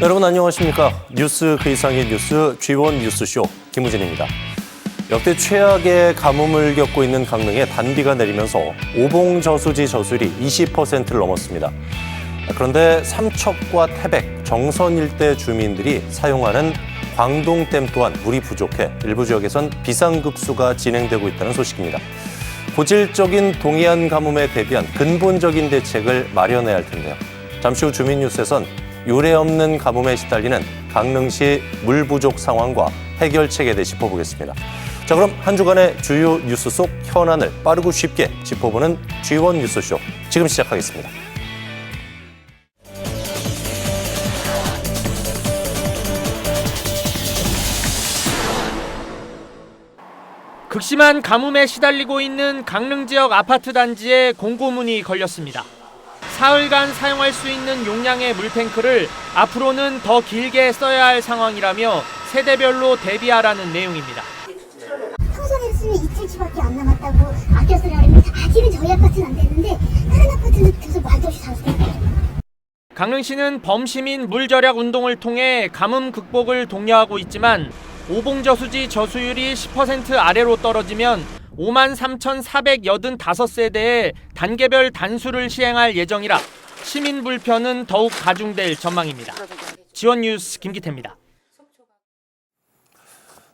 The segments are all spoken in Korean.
여러분 안녕하십니까? 뉴스 그 이상의 뉴스 G1 뉴스쇼 김우진입니다. 역대 최악의 가뭄을 겪고 있는 강릉에 단비가 내리면서 오봉저수지 저수율이 20%를 넘었습니다. 그런데 삼척과 태백, 정선 일대 주민들이 사용하는 광동댐 또한 물이 부족해 일부 지역에선 비상급수가 진행되고 있다는 소식입니다. 고질적인 동해안 가뭄에 대비한 근본적인 대책을 마련해야 할 텐데요. 잠시 후 주민 뉴스에선 유례없는 가뭄에 시달리는 강릉시 물 부족 상황과 해결책에 대해 짚어보겠습니다. 자, 그럼 한 주간의 주요 뉴스 속 현안을 빠르고 쉽게 짚어보는 G1 뉴스쇼 지금 시작하겠습니다. 극심한 가뭄에 시달리고 있는 강릉 지역 아파트 단지에 공고문이 걸렸습니다. 사흘간 사용할 수 있는 용량의 물탱크를 앞으로는 더 길게 써야 할 상황이라며 세대별로 대비하라는 내용입니다. 평소에 했으면 이틀치밖에 안 남았다고 아껴 쓰라는데 아직은 저희 아파트는 안 되는데 다른 아파트는 계속 말도 없이 다 써요. 강릉시는 범시민 물절약 운동을 통해 가뭄 극복을 독려하고 있지만 오봉저수지 저수율이 10% 아래로 떨어지면 53,485세대에 단계별 단수를 시행할 예정이라 시민 불편은 더욱 가중될 전망입니다. G1 뉴스 김기태입니다.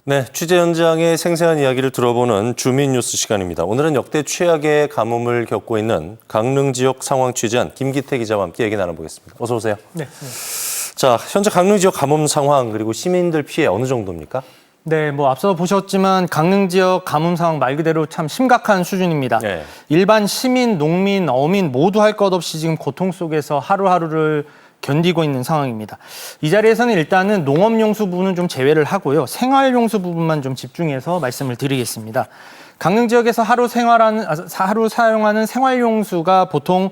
네, 취재 현장의 생생한 이야기를 들어보는 주민 뉴스 시간입니다. 오늘은 역대 최악의 가뭄을 겪고 있는 강릉 지역 상황 취재한 김기태 기자와 함께 얘기 나눠보겠습니다. 어서 오세요. 네. 자, 현재 강릉 지역 가뭄 상황 그리고 시민들 피해 어느 정도입니까? 네, 앞서 보셨지만 강릉 지역 가뭄 상황 말 그대로 참 심각한 수준입니다. 네. 일반 시민, 농민, 어민 모두 할 것 없이 지금 고통 속에서 하루하루를 견디고 있는 상황입니다. 이 자리에서는 일단은 농업용수 부분은 좀 제외를 하고요. 생활용수 부분만 좀 집중해서 말씀을 드리겠습니다. 강릉 지역에서 하루 사용하는 생활용수가 보통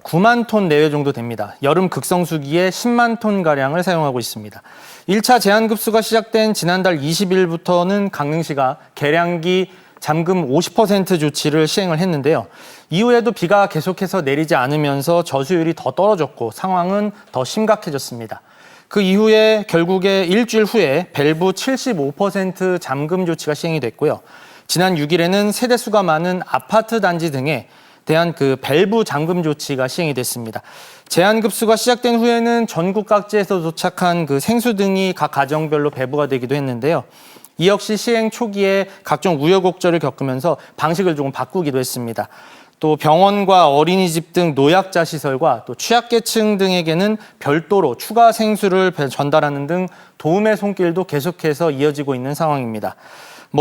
9만 톤 내외 정도 됩니다. 여름 극성수기에 10만 톤가량을 사용하고 있습니다. 1차 제한급수가 시작된 지난달 20일부터는 강릉시가 계량기 잠금 50% 조치를 시행을 했는데요. 이후에도 비가 계속해서 내리지 않으면서 저수율이 더 떨어졌고 상황은 더 심각해졌습니다. 그 이후에 결국에 일주일 후에 밸브 75% 잠금 조치가 시행이 됐고요. 지난 6일에는 세대수가 많은 아파트 단지 등에 대한 그 밸브 잠금 조치가 시행이 됐습니다. 제한급수가 시작된 후에는 전국 각지에서 도착한 그 생수 등이 각 가정별로 배부가 되기도 했는데요. 이 역시 시행 초기에 각종 우여곡절을 겪으면서 방식을 조금 바꾸기도 했습니다. 또 병원과 어린이집 등 노약자 시설과 또 취약계층 등에게는 별도로 추가 생수를 전달하는 등 도움의 손길도 계속해서 이어지고 있는 상황입니다.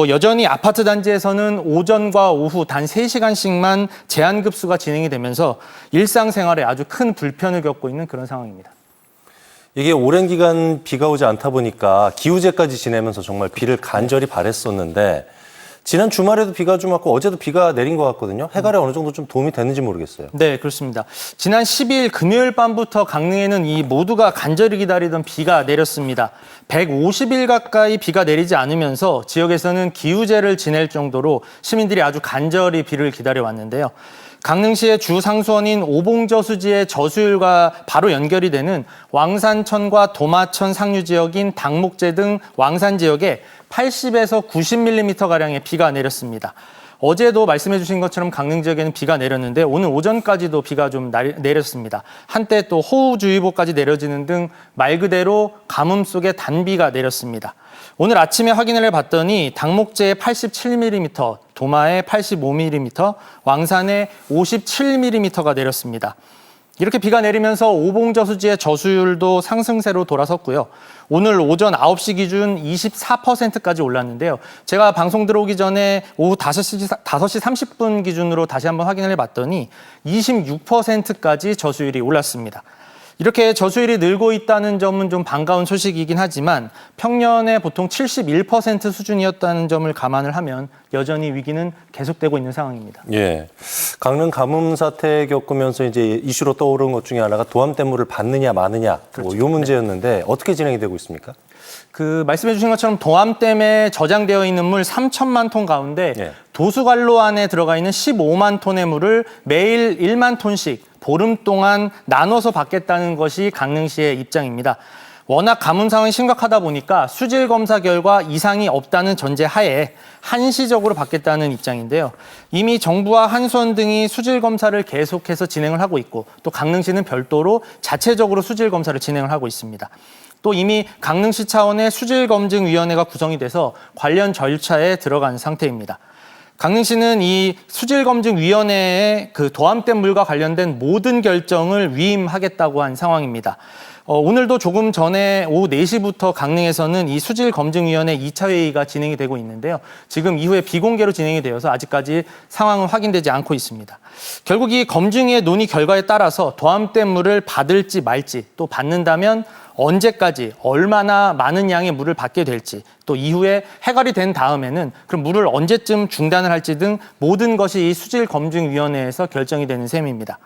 여전히 아파트 단지에서는 오전과 오후 단 3시간씩만 제한급수가 진행이 되면서 일상생활에 아주 큰 불편을 겪고 있는 그런 상황입니다. 이게 오랜 기간 비가 오지 않다 보니까 기우제까지 지내면서 정말 비를 간절히 바랬었는데 지난 주말에도 비가 좀 왔고 어제도 비가 내린 것 같거든요. 해갈에 어느 정도 좀 도움이 됐는지 모르겠어요. 네, 그렇습니다. 지난 12일 금요일 밤부터 강릉에는 이 모두가 간절히 기다리던 비가 내렸습니다. 150일 가까이 비가 내리지 않으면서 지역에서는 기우제를 지낼 정도로 시민들이 아주 간절히 비를 기다려왔는데요. 강릉시의 주 상수원인 오봉저수지의 저수율과 바로 연결이 되는 왕산천과 도마천 상류 지역인 당목제 등 왕산 지역에 80에서 90mm가량의 비가 내렸습니다. 어제도 말씀해 주신 것처럼 강릉 지역에는 비가 내렸는데 오늘 오전까지도 비가 좀 내렸습니다. 한때 또 호우주의보까지 내려지는 등 말 그대로 가뭄 속에 단비가 내렸습니다. 오늘 아침에 확인을 해봤더니 당목제에 87mm, 도마에 85mm, 왕산에 57mm가 내렸습니다. 이렇게 비가 내리면서 오봉저수지의 저수율도 상승세로 돌아섰고요. 오늘 오전 9시 기준 24%까지 올랐는데요. 제가 방송 들어오기 전에 오후 5시 30분 기준으로 다시 한번 확인을 해봤더니 26%까지 저수율이 올랐습니다. 이렇게 저수율이 늘고 있다는 점은 좀 반가운 소식이긴 하지만 평년에 보통 71% 수준이었다는 점을 감안을 하면 여전히 위기는 계속되고 있는 상황입니다. 예, 강릉 가뭄 사태 겪으면서 이제 이슈로 떠오른 것 중에 하나가 도암댐물을 받느냐 마느냐 그렇죠. 이 문제였는데 어떻게 진행이 되고 있습니까? 말씀해 주신 것처럼 도암댐에 저장되어 있는 물 3천만 톤 가운데 도수관로 안에 들어가 있는 15만 톤의 물을 매일 1만 톤씩 보름 동안 나눠서 받겠다는 것이 강릉시의 입장입니다. 워낙 가뭄 상황이 심각하다 보니까 수질 검사 결과 이상이 없다는 전제 하에 한시적으로 받겠다는 입장인데요. 이미 정부와 한수원 등이 수질 검사를 계속해서 진행을 하고 있고 또 강릉시는 별도로 자체적으로 수질 검사를 진행을 하고 있습니다. 또 이미 강릉시 차원의 수질검증위원회가 구성이 돼서 관련 절차에 들어간 상태입니다. 강릉시는 이 수질검증위원회에 그 도암댐 물과 관련된 모든 결정을 위임하겠다고 한 상황입니다. 오늘도 조금 전에 오후 4시부터 강릉에서는 이 수질검증위원회 2차 회의가 진행이 되고 있는데요. 지금 이후에 비공개로 진행이 되어서 아직까지 상황은 확인되지 않고 있습니다. 결국 이 검증위의 논의 결과에 따라서 도암댐 물을 받을지 말지 또 받는다면 언제까지 얼마나 많은 양의 물을 받게 될지 또 이후에 해결이 된 다음에는 그럼 물을 언제쯤 중단을 할지 등 모든 것이 이 수질검증위원회에서 결정이 되는 셈입니다.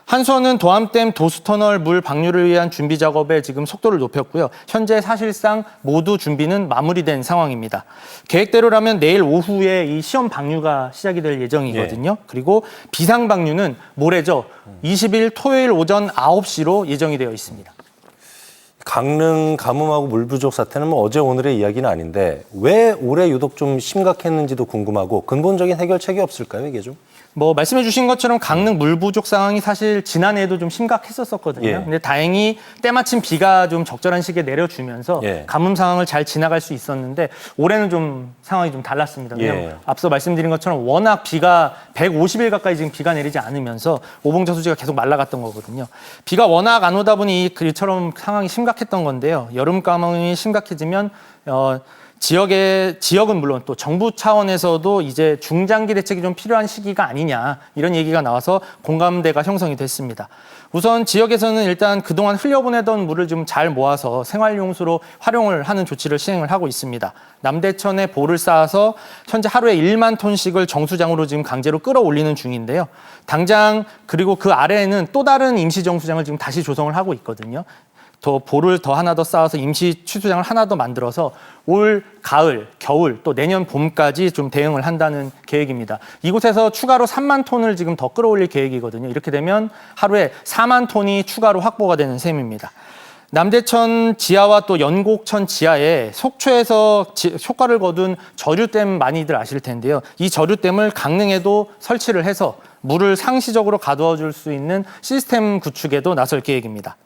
한수원은 도암댐 도수터널 물 방류를 위한 준비 작업에 지금 속도를 높였고요. 현재 사실상 모두 준비는 마무리된 상황입니다. 계획대로라면 내일 오후에 이 시험 방류가 시작이 될 예정이거든요. 예. 그리고 비상 방류는 모레죠. 20일 토요일 오전 9시로 예정이 되어 있습니다. 강릉 가뭄하고 물 부족 사태는 뭐 어제 오늘의 이야기는 아닌데 왜 올해 유독 좀 심각했는지도 궁금하고 근본적인 해결책이 없을까요, 이게 좀? 말씀해 주신 것처럼 강릉 물 부족 상황이 사실 지난해에도 좀 심각했었거든요. 예. 근데 다행히 때마침 비가 좀 적절한 시기에 내려주면서 예. 가뭄 상황을 잘 지나갈 수 있었는데 올해는 좀 상황이 좀 달랐습니다. 왜냐하면 예. 앞서 말씀드린 것처럼 워낙 비가 150일 가까이 지금 비가 내리지 않으면서 오봉저수지가 계속 말라갔던 거거든요. 비가 워낙 안 오다 보니 그처럼 상황이 심각했던 건데요. 여름 가뭄이 심각해지면 지역은 물론 또 정부 차원에서도 이제 중장기 대책이 좀 필요한 시기가 아니냐 이런 얘기가 나와서 공감대가 형성이 됐습니다. 우선 지역에서는 일단 그동안 흘려보내던 물을 좀 잘 모아서 생활용수로 활용을 하는 조치를 시행을 하고 있습니다. 남대천에 보를 쌓아서 현재 하루에 1만 톤씩을 정수장으로 지금 강제로 끌어올리는 중인데요. 당장 그리고 그 아래에는 또 다른 임시정수장을 지금 다시 조성을 하고 있거든요. 보를 더 하나 더 쌓아서 임시 취수장을 하나 더 만들어서 올 가을, 겨울 또 내년 봄까지 좀 대응을 한다는 계획입니다. 이곳에서 추가로 3만 톤을 지금 더 끌어올릴 계획이거든요. 이렇게 되면 하루에 4만 톤이 추가로 확보가 되는 셈입니다. 남대천 지하와 또 연곡천 지하에 속초에서 효과를 거둔 저류댐 많이들 아실 텐데요. 이 저류댐을 강릉에도 설치를 해서 물을 상시적으로 가두어 줄 수 있는 시스템 구축에도 나설 계획입니다.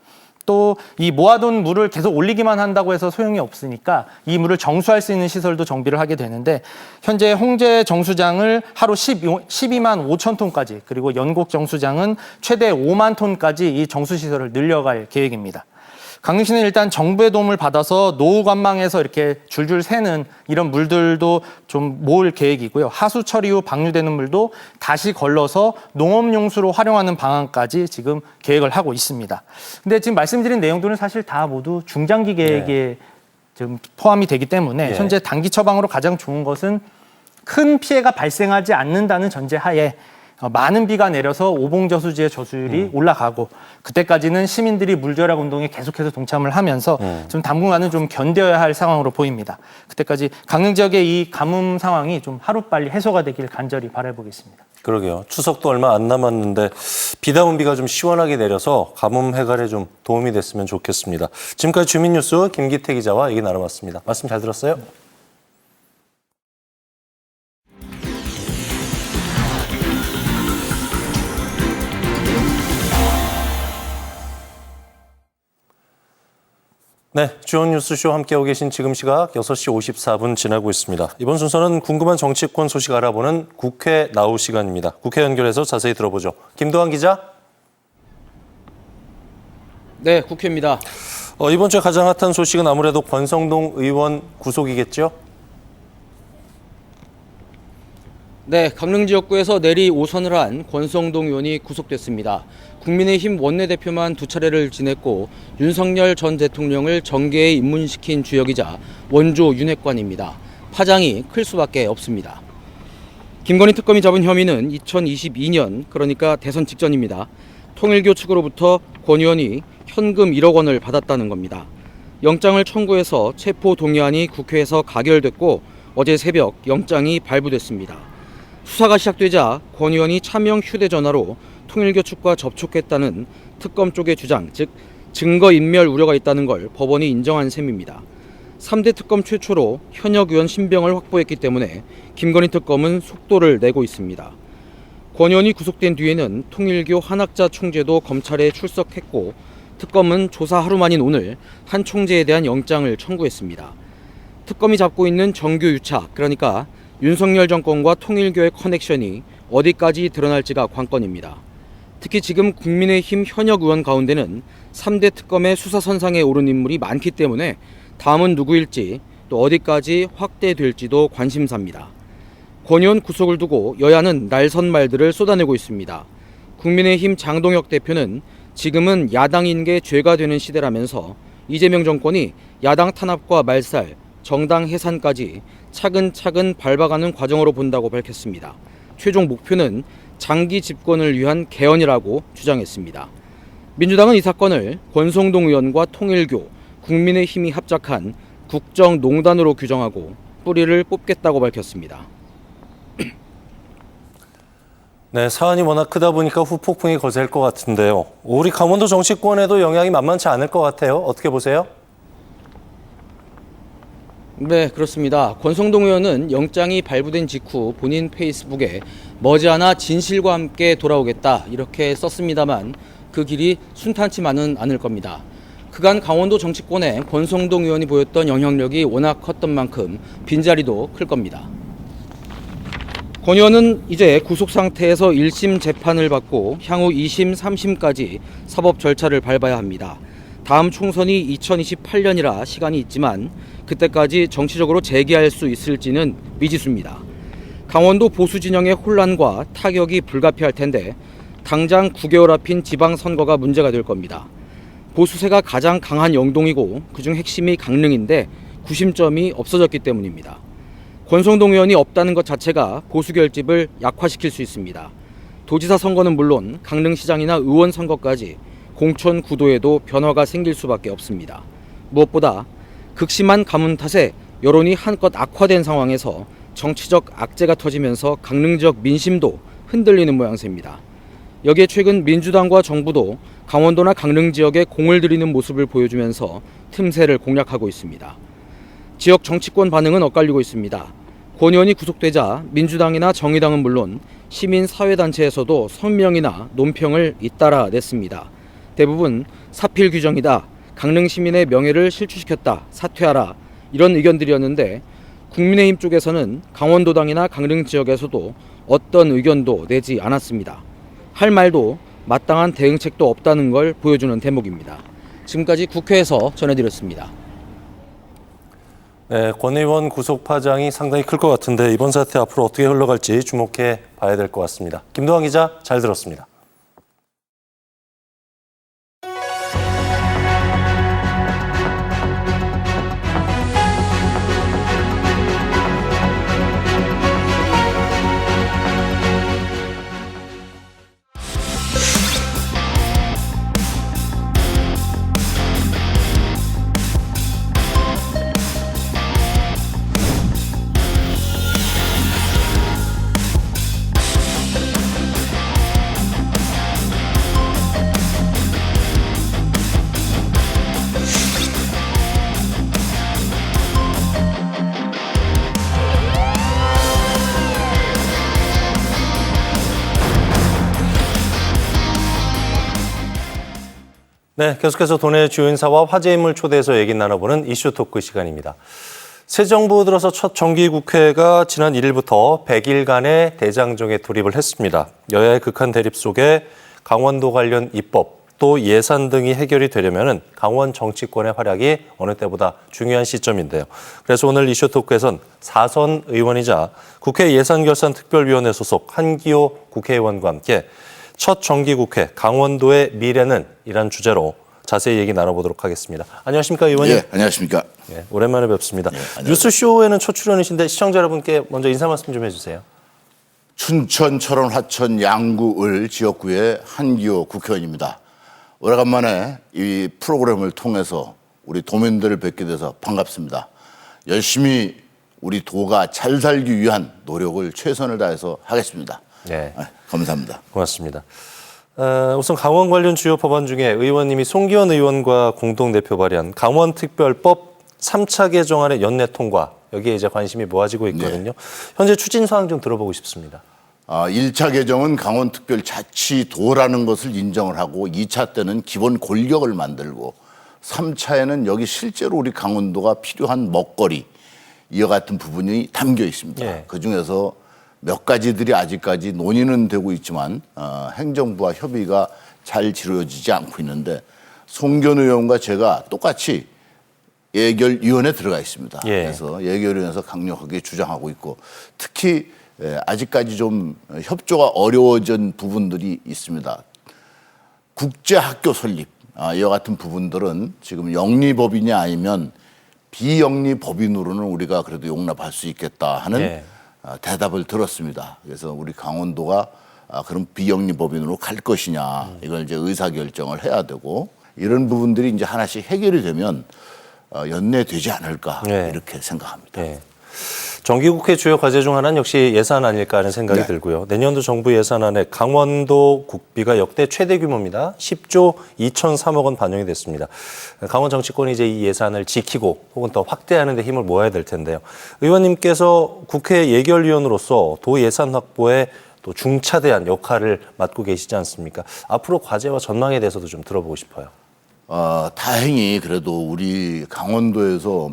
또 이 모아둔 물을 계속 올리기만 한다고 해서 소용이 없으니까 이 물을 정수할 수 있는 시설도 정비를 하게 되는데 현재 홍제 정수장을 하루 12만 5천 톤까지 그리고 연곡 정수장은 최대 5만 톤까지 이 정수 시설을 늘려갈 계획입니다. 강릉시는 일단 정부의 도움을 받아서 노후관망에서 이렇게 줄줄 새는 이런 물들도 좀 모을 계획이고요. 하수 처리 후 방류되는 물도 다시 걸러서 농업용수로 활용하는 방안까지 지금 계획을 하고 있습니다. 근데 지금 말씀드린 내용들은 사실 다 모두 중장기 계획에 좀 포함이 되기 때문에 현재 단기 처방으로 가장 좋은 것은 큰 피해가 발생하지 않는다는 전제하에 많은 비가 내려서 오봉저수지의 저수율이 올라가고 그때까지는 시민들이 물절약 운동에 계속해서 동참을 하면서 좀 당분간은 좀 견뎌야 할 상황으로 보입니다. 그때까지 강릉 지역의 이 가뭄 상황이 좀 하루빨리 해소가 되길 간절히 바라보겠습니다. 그러게요. 추석도 얼마 안 남았는데 비다운 비가 좀 시원하게 내려서 가뭄 해결에 좀 도움이 됐으면 좋겠습니다. 지금까지 주민뉴스 김기태 기자와 얘기 나눠봤습니다. 말씀 잘 들었어요? 네, 주원 뉴스쇼 함께하고 계신 지금 시각 6시 54분 지나고 있습니다. 이번 순서는 궁금한 정치권 소식 알아보는 국회 나우 시간입니다. 국회 연결해서 자세히 들어보죠. 김도환 기자. 네, 국회입니다. 이번 주에 가장 핫한 소식은 아무래도 권성동 의원 구속이겠죠? 네, 강릉 지역구에서 내리 5선을 한 권성동 의원이 구속됐습니다. 국민의힘 원내대표만 2차례를 지냈고 윤석열 전 대통령을 정계에 입문시킨 주역이자 원조 윤핵관입니다. 파장이 클 수밖에 없습니다. 김건희 특검이 잡은 혐의는 2022년, 그러니까 대선 직전입니다. 통일교 측으로부터 권 의원이 현금 1억 원을 받았다는 겁니다. 영장을 청구해서 체포 동의안이 국회에서 가결됐고 어제 새벽 영장이 발부됐습니다. 수사가 시작되자 권 의원이 차명 휴대전화로 통일교 측과 접촉했다는 특검 쪽의 주장, 즉 증거인멸 우려가 있다는 걸 법원이 인정한 셈입니다. 3대 특검 최초로 현역 의원 신병을 확보했기 때문에 김건희 특검은 속도를 내고 있습니다. 권 의원이 구속된 뒤에는 통일교 한학자 총재도 검찰에 출석했고 특검은 조사 하루 만인 오늘 한 총재에 대한 영장을 청구했습니다. 특검이 잡고 있는 정규 유착, 그러니까 윤석열 정권과 통일교의 커넥션이 어디까지 드러날지가 관건입니다. 특히 지금 국민의힘 현역 의원 가운데는 3대 특검의 수사선상에 오른 인물이 많기 때문에 다음은 누구일지 또 어디까지 확대될지도 관심사입니다. 권 의원 구속을 두고 여야는 날선 말들을 쏟아내고 있습니다. 국민의힘 장동혁 대표는 지금은 야당인 게 죄가 되는 시대라면서 이재명 정권이 야당 탄압과 말살, 정당 해산까지 차근차근 밟아가는 과정으로 본다고 밝혔습니다. 최종 목표는 장기 집권을 위한 개헌이라고 주장했습니다. 민주당은 이 사건을 권성동 의원과 통일교, 국민의힘이 합작한 국정농단으로 규정하고 뿌리를 뽑겠다고 밝혔습니다. 네, 사안이 워낙 크다 보니까 후폭풍이 거셀 것 같은데요. 우리 강원도 정치권에도 영향이 만만치 않을 것 같아요. 어떻게 보세요? 네, 그렇습니다. 권성동 의원은 영장이 발부된 직후 본인 페이스북에 머지않아 진실과 함께 돌아오겠다 이렇게 썼습니다만 그 길이 순탄치만은 않을 겁니다. 그간 강원도 정치권에 권성동 의원이 보였던 영향력이 워낙 컸던 만큼 빈자리도 클 겁니다. 권 의원은 이제 구속 상태에서 1심 재판을 받고 향후 2심, 3심까지 사법 절차를 밟아야 합니다. 다음 총선이 2028년이라 시간이 있지만 그때까지 정치적으로 재기할 수 있을지는 미지수입니다. 강원도 보수 진영의 혼란과 타격이 불가피할 텐데 당장 9개월 앞인 지방선거가 문제가 될 겁니다. 보수세가 가장 강한 영동이고 그중 핵심이 강릉인데 구심점이 없어졌기 때문입니다. 권성동 의원이 없다는 것 자체가 보수 결집을 약화시킬 수 있습니다. 도지사 선거는 물론 강릉시장이나 의원 선거까지 공천 구도에도 변화가 생길 수밖에 없습니다. 무엇보다 극심한 가문 탓에 여론이 한껏 악화된 상황에서 정치적 악재가 터지면서 강릉 지역 민심도 흔들리는 모양새입니다. 여기에 최근 민주당과 정부도 강원도나 강릉 지역에 공을 들이는 모습을 보여주면서 틈새를 공략하고 있습니다. 지역 정치권 반응은 엇갈리고 있습니다. 권 의원이 구속되자 민주당이나 정의당은 물론 시민사회단체에서도 성명이나 논평을 잇따라 냈습니다. 대부분 사필 규정이다, 강릉 시민의 명예를 실추시켰다, 사퇴하라 이런 의견들이었는데 국민의힘 쪽에서는 강원도당이나 강릉 지역에서도 어떤 의견도 내지 않았습니다. 할 말도 마땅한 대응책도 없다는 걸 보여주는 대목입니다. 지금까지 국회에서 전해드렸습니다. 네, 권 의원 구속 파장이 상당히 클 것 같은데 이번 사태 앞으로 어떻게 흘러갈지 주목해 봐야 될 것 같습니다. 김도환 기자 잘 들었습니다. 네, 계속해서 도내 주요 인사와 화제 인물 초대해서 얘기 나눠보는 이슈 토크 시간입니다. 새 정부 들어서 첫 정기국회가 지난 1일부터 100일간의 대장정에 돌입을 했습니다. 여야의 극한 대립 속에 강원도 관련 입법, 또 예산 등이 해결이 되려면 강원 정치권의 활약이 어느 때보다 중요한 시점인데요. 그래서 오늘 이슈 토크에선 4선 의원이자 국회 예산결산특별위원회 소속 한기호 국회의원과 함께 첫 정기국회 강원도의 미래는 이란 주제로 자세히 얘기 나눠보도록 하겠습니다. 안녕하십니까 의원님? 예, 안녕하십니까? 예, 오랜만에 뵙습니다. 안녕하세요. 뉴스쇼에는 첫 출연이신데 시청자 여러분께 먼저 인사 말씀 좀 해주세요. 춘천, 철원, 화천, 양구을 지역구의 한기호 국회의원입니다. 오래간만에 이 프로그램을 통해서 우리 도민들을 뵙게 돼서 반갑습니다. 열심히 우리 도가 잘 살기 위한 노력을 최선을 다해서 하겠습니다. 네, 감사합니다. 고맙습니다. 우선 강원 관련 주요 법안 중에 의원님이 송기현 의원과 공동 대표 발의한 강원특별법 3차 개정안의 연내 통과, 여기에 이제 관심이 모아지고 있거든요. 현재 추진 사항 좀 들어보고 싶습니다. 1차 개정은 강원특별자치도라는 것을 인정을 하고 2차 때는 기본 권력을 만들고 3차에는 여기 실제로 우리 강원도가 필요한 먹거리, 이와 같은 부분이 담겨 있습니다. 예. 그중에서 몇 가지들이 아직까지 논의는 되고 있지만 행정부와 협의가 잘 이루어지지 않고 있는데 송기현 의원과 제가 똑같이 예결위원회에 들어가 있습니다. 예. 그래서 예결위원회에서 강력하게 주장하고 있고 특히 아직까지 좀 협조가 어려워진 부분들이 있습니다. 국제학교 설립, 이와 같은 부분들은 지금 영리법인이 아니면 비영리법인으로는 우리가 그래도 용납할 수 있겠다 하는 예. 대답을 들었습니다. 그래서 우리 강원도가 그럼 비영리법인으로 갈 것이냐 이걸 이제 의사결정을 해야 되고 이런 부분들이 이제 하나씩 해결이 되면 연내되지 않을까 네. 이렇게 생각합니다. 네. 정기국회 주요 과제 중 하나는 역시 예산 아닐까 하는 생각이 네. 들고요. 내년도 정부 예산안에 강원도 국비가 역대 최대 규모입니다. 10조 2,003억 원 반영이 됐습니다. 강원 정치권이 이제 이 예산을 지키고 혹은 더 확대하는 데 힘을 모아야 될 텐데요. 의원님께서 국회 예결위원으로서 도 예산 확보에 또 중차대한 역할을 맡고 계시지 않습니까? 앞으로 과제와 전망에 대해서도 좀 들어보고 싶어요. 다행히 그래도 우리 강원도에서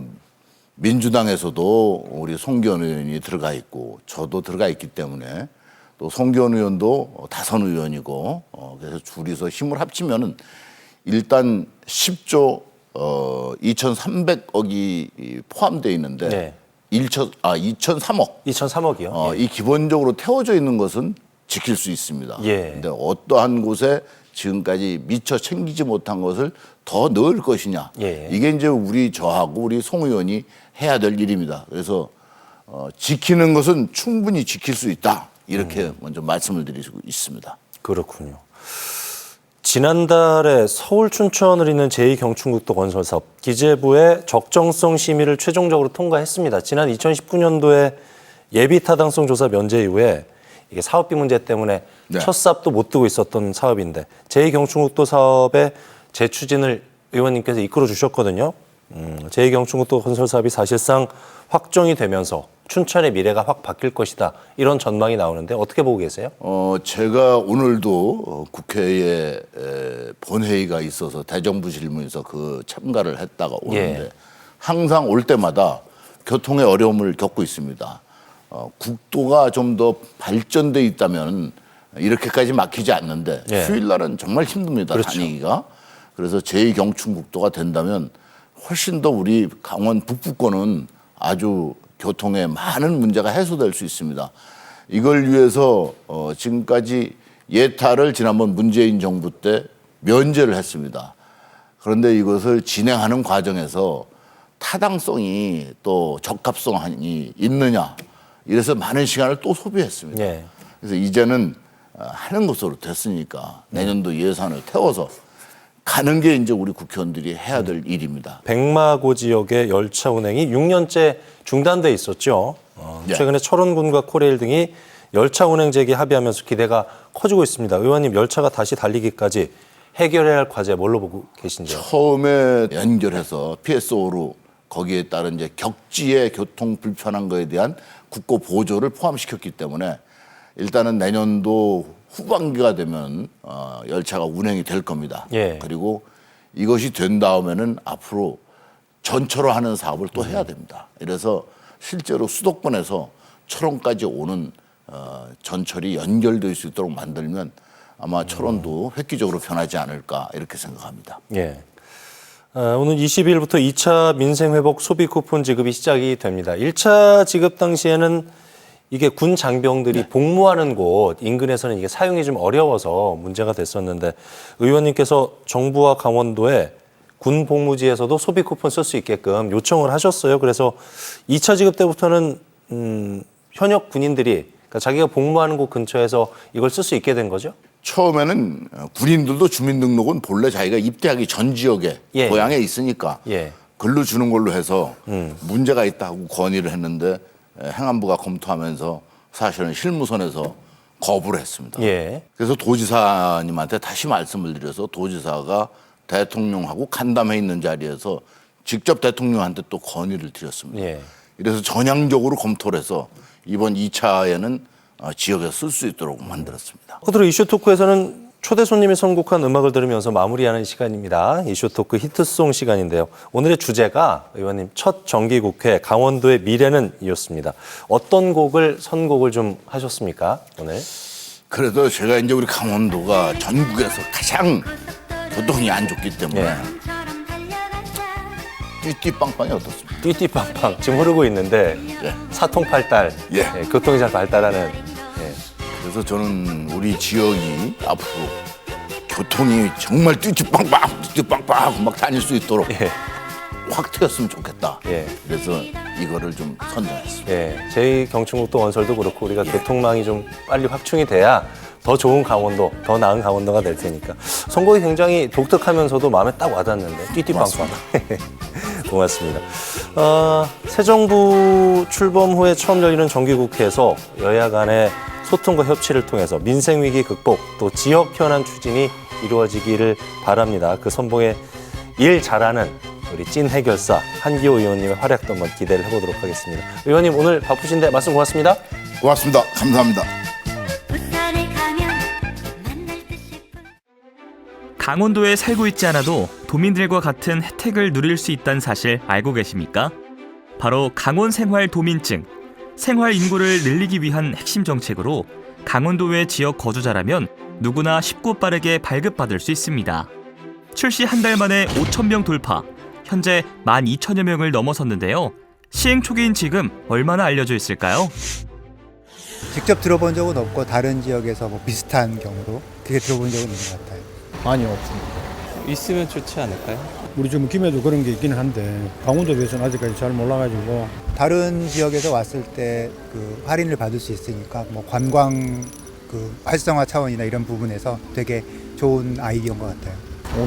민주당에서도 우리 송기현 의원이 들어가 있고 저도 들어가 있기 때문에 또 송기현 의원도 다선 의원이고 그래서 둘이서 힘을 합치면은 일단 10조 2,300억이 포함되어 있는데 네. 2,003억 2,003억이요. 이 기본적으로 태워져 있는 것은 지킬 수 있습니다. 예. 근데 어떠한 곳에 지금까지 미처 챙기지 못한 것을 더 넣을 것이냐. 예. 이게 이제 저하고 우리 송 의원이 해야 될 일입니다. 그래서 지키는 것은 충분히 지킬 수 있다. 이렇게 먼저 말씀을 드리고 있습니다. 그렇군요. 지난달에 서울 춘천을 잇는 제2경춘국도 건설 사업 기재부의 적정성 심의를 최종적으로 통과했습니다. 지난 2019년도에 예비 타당성 조사 면제 이후에 이게 사업비 문제 때문에 네. 첫 삽도 못 두고 있었던 사업인데 제2경춘국도 사업의 재추진을 의원님께서 이끌어 주셨거든요. 제2경춘국도 건설 사업이 사실상 확정이 되면서 춘천의 미래가 확 바뀔 것이다. 이런 전망이 나오는데 어떻게 보고 계세요? 제가 오늘도 국회에 본회의가 있어서 대정부 질문에서 참가를 했다가 오는데 예. 항상 올 때마다 교통의 어려움을 겪고 있습니다. 국도가 좀 더 발전돼 있다면 이렇게까지 막히지 않는데 예. 휴일날은 정말 힘듭니다. 그렇죠. 다니기가. 그래서 제2경춘국도가 된다면 훨씬 더 우리 강원 북부권은 아주 교통에 많은 문제가 해소될 수 있습니다. 이걸 위해서 지금까지 예타를 지난번 문재인 정부 때 면제를 했습니다. 그런데 이것을 진행하는 과정에서 타당성이 또 적합성이 있느냐 이래서 많은 시간을 또 소비했습니다. 예. 그래서 이제는 하는 것으로 됐으니까 내년도 예산을 태워서 가는 게 이제 우리 국회의원들이 해야 될 일입니다. 백마고 지역의 열차 운행이 6년째 중단돼 있었죠. 예. 최근에 철원군과 코레일 등이 열차 운행 재개 합의하면서 기대가 커지고 있습니다. 의원님, 열차가 다시 달리기까지 해결해야 할 과제 뭘로 보고 계신지요? 처음에 연결해서 PSO로 거기에 따른 이제 격지의 교통 불편한 거에 대한 국고 보조를 포함시켰기 때문에 일단은 내년도 후반기가 되면 열차가 운행이 될 겁니다. 예. 그리고 이것이 된 다음에는 앞으로 전철화 하는 사업을 또 해야 됩니다. 이래서 실제로 수도권에서 철원까지 오는 전철이 연결될 수 있도록 만들면 아마 철원도 획기적으로 변하지 않을까 이렇게 생각합니다. 예. 오늘 20일부터 2차 민생회복 소비 쿠폰 지급이 시작이 됩니다. 1차 지급 당시에는 이게 군 장병들이 복무하는 곳 인근에서는 이게 사용이 좀 어려워서 문제가 됐었는데 의원님께서 정부와 강원도에 군 복무지에서도 소비 쿠폰 쓸 수 있게끔 요청을 하셨어요. 그래서 2차 지급 때부터는 현역 군인들이 그러니까 자기가 복무하는 곳 근처에서 이걸 쓸 수 있게 된 거죠? 처음에는 군인들도 주민등록은 본래 자기가 입대하기 전 지역에 예. 고향에 있으니까 예. 글로 주는 걸로 해서 문제가 있다고 건의를 했는데 행안부가 검토하면서 사실은 실무선에서 거부를 했습니다. 예. 그래서 도지사님한테 다시 말씀을 드려서 도지사가 대통령하고 간담회 있는 자리에서 직접 대통령한테 또 건의를 드렸습니다. 예. 이래서 전향적으로 검토를 해서 이번 2차에는 지역에서 쓸 수 있도록 만들었습니다. 끝으로 이슈 토크에서는 초대 손님이 선곡한 음악을 들으면서 마무리하는 시간입니다. 이슈 토크 히트송 시간인데요. 오늘의 주제가 의원님 첫 정기국회 강원도의 미래는 이었습니다. 어떤 곡을 선곡을 좀 하셨습니까, 오늘? 그래도 제가 이제 우리 강원도가 전국에서 가장 교통이 안 좋기 때문에 예. 띠띠빵빵이 어떻습니까? 띠띠빵빵 지금 흐르고 있는데 예. 사통팔달, 예. 교통이 잘 발달하는. 예. 그래서 저는 우리 지역이 앞으로 교통이 정말 띠띠빵빵 띠띠빵빵 막 다닐 수 있도록 예. 확 트였으면 좋겠다. 예. 그래서 이거를 좀 선정했습니다. 예, 저희 경충국도 원설도 그렇고 우리가 교통망이 좀 빨리 확충이 돼야 더 좋은 강원도, 더 나은 강원도가 될 테니까. 선곡이 굉장히 독특하면서도 마음에 딱 와닿는데 띠띠빵빵. 고맙습니다. 새 정부 출범 후에 처음 열리는 정기국회에서 여야 간의 소통과 협치를 통해서 민생위기 극복 또 지역 현안 추진이 이루어지기를 바랍니다. 그 선봉에 일 잘하는 우리 찐 해결사 한기호 의원님의 활약도 한번 기대를 해보도록 하겠습니다. 의원님 오늘 바쁘신데 말씀 고맙습니다. 고맙습니다. 감사합니다. 강원도에 살고 있지 않아도 도민들과 같은 혜택을 누릴 수 있다는 사실 알고 계십니까? 바로 강원생활도민증. 생활 인구를 늘리기 위한 핵심 정책으로 강원도 외 지역 거주자라면 누구나 쉽고 빠르게 발급받을 수 있습니다. 출시 한 달 만에 5,000명 돌파, 현재 12,000여 명을 넘어섰는데요. 시행 초기인 지금 얼마나 알려져 있을까요? 직접 들어본 적은 없고 다른 지역에서 뭐 비슷한 경우로 그게 들어본 적은 있는 것 같아요. 아니요, 없습니다. 있으면 좋지 않을까요? 우리 지금 김해도 그런 게 있기는 한데 강원도에 대해서는 아직까지 잘 몰라가지고 다른 지역에서 왔을 때 그 할인을 받을 수 있으니까 뭐 관광 그 활성화 차원이나 이런 부분에서 되게 좋은 아이디어인 것 같아요.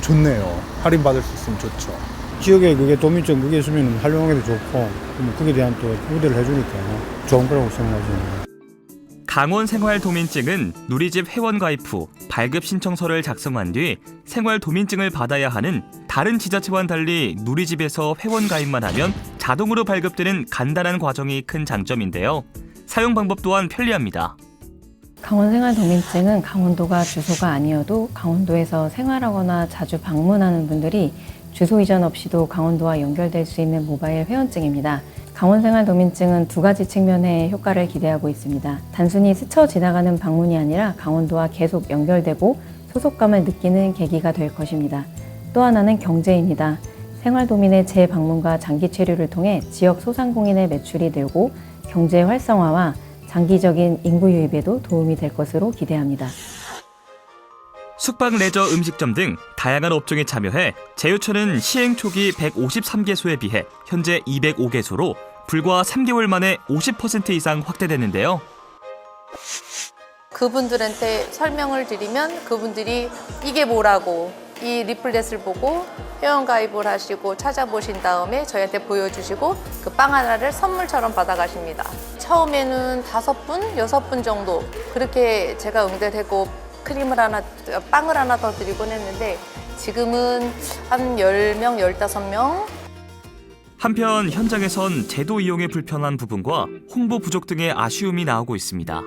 좋네요. 할인 받을 수 있으면 좋죠. 지역에 그게 도민증 그게 있으면 활용하기도 좋고 뭐 그에 대한 또 우대를 해주니까 좋은 거라고 생각하죠. 강원생활도민증은 누리집 회원 가입 후 발급 신청서를 작성한 뒤 생활도민증을 받아야 하는 다른 지자체와는 달리 누리집에서 회원 가입만 하면 자동으로 발급되는 간단한 과정이 큰 장점인데요. 사용 방법 또한 편리합니다. 강원생활도민증은 강원도가 주소가 아니어도 강원도에서 생활하거나 자주 방문하는 분들이 주소 이전 없이도 강원도와 연결될 수 있는 모바일 회원증입니다. 강원생활도민증은 두 가지 측면의 효과를 기대하고 있습니다. 단순히 스쳐 지나가는 방문이 아니라 강원도와 계속 연결되고 소속감을 느끼는 계기가 될 것입니다. 또 하나는 경제입니다. 생활도민의 재방문과 장기 체류를 통해 지역 소상공인의 매출이 늘고 경제 활성화와 장기적인 인구 유입에도 도움이 될 것으로 기대합니다. 숙박 레저 음식점 등 다양한 업종에 참여해 제휴처는 시행 초기 153개소에 비해 현재 205개소로 불과 3개월 만에 50% 이상 확대됐는데요. 그분들한테 설명을 드리면 그분들이 이게 뭐라고 이 리플렛을 보고 회원가입을 하시고 찾아보신 다음에 저희한테 보여주시고 그 빵 하나를 선물처럼 받아가십니다. 처음에는 5분, 6분 정도 그렇게 제가 응대를 하고 빵을 하나 더 드리곤 했는데 지금은 한 10명, 15명. 한편 현장에선 제도 이용에 불편한 부분과 홍보 부족 등의 아쉬움이 나오고 있습니다.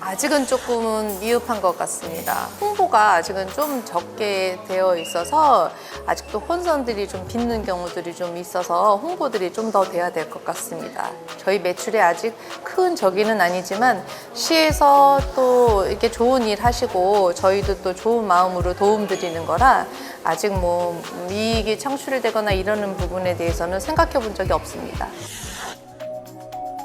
아직은 조금은 미흡한 것 같습니다. 홍보가 아직은 좀 적게 되어 있어서 아직도 혼선들이 좀 빚는 경우들이 좀 있어서 홍보들이 좀 더 돼야 될 것 같습니다. 저희 매출에 아직 큰 저기는 아니지만 시에서 또 이렇게 좋은 일 하시고 저희도 또 좋은 마음으로 도움 드리는 거라 아직 뭐 이익이 창출되거나 이러는 부분에 대해서는 생각해 본 적이 없습니다.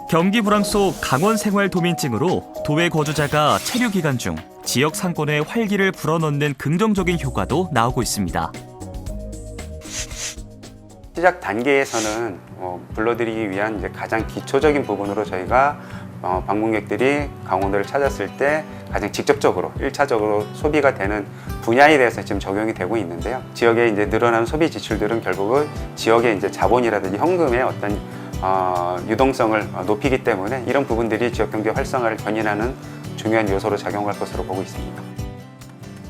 경기 불황 속 강원생활도민증으로 도외 거주자가 체류 기간 중 지역 상권에 활기를 불어넣는 긍정적인 효과도 나오고 있습니다. 시작 단계에서는 불러드리기 위한 이제 가장 기초적인 부분으로 저희가 방문객들이 강원도를 찾았을 때 가장 직접적으로 1차적으로 소비가 되는 분야에 대해서 지금 적용이 되고 있는데요. 지역에 이제 늘어나는 소비 지출들은 결국은 지역의 이제 자본이라든지 현금의 어떤 유동성을 높이기 때문에 이런 부분들이 지역 경제 활성화를 견인하는 중요한 요소로 작용할 것으로 보고 있습니다.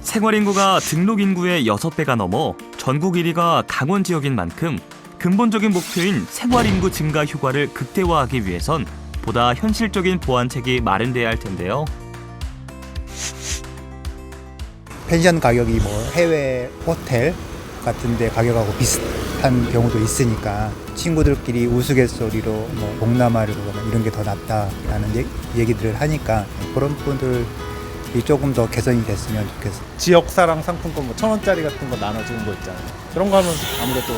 생활인구가 등록인구의 6배가 넘어 전국 1위가 강원 지역인 만큼 근본적인 목표인 생활인구 증가 효과를 극대화하기 위해선 보다 현실적인 보완책이 마련돼야 할 텐데요. 펜션 가격이 뭐 해외 호텔 같은 데 가격하고 비슷한 경우도 있으니까 친구들끼리 우스갯소리로 뭐 동남아를 가면 이런 게 더 낫다라는 얘기들을 하니까 그런 부분들이 조금 더 개선이 됐으면 좋겠어요. 지역사랑 상품권 뭐 1,000원짜리 같은 거 나눠주는 거 있잖아요. 그런 거 하면 아무래도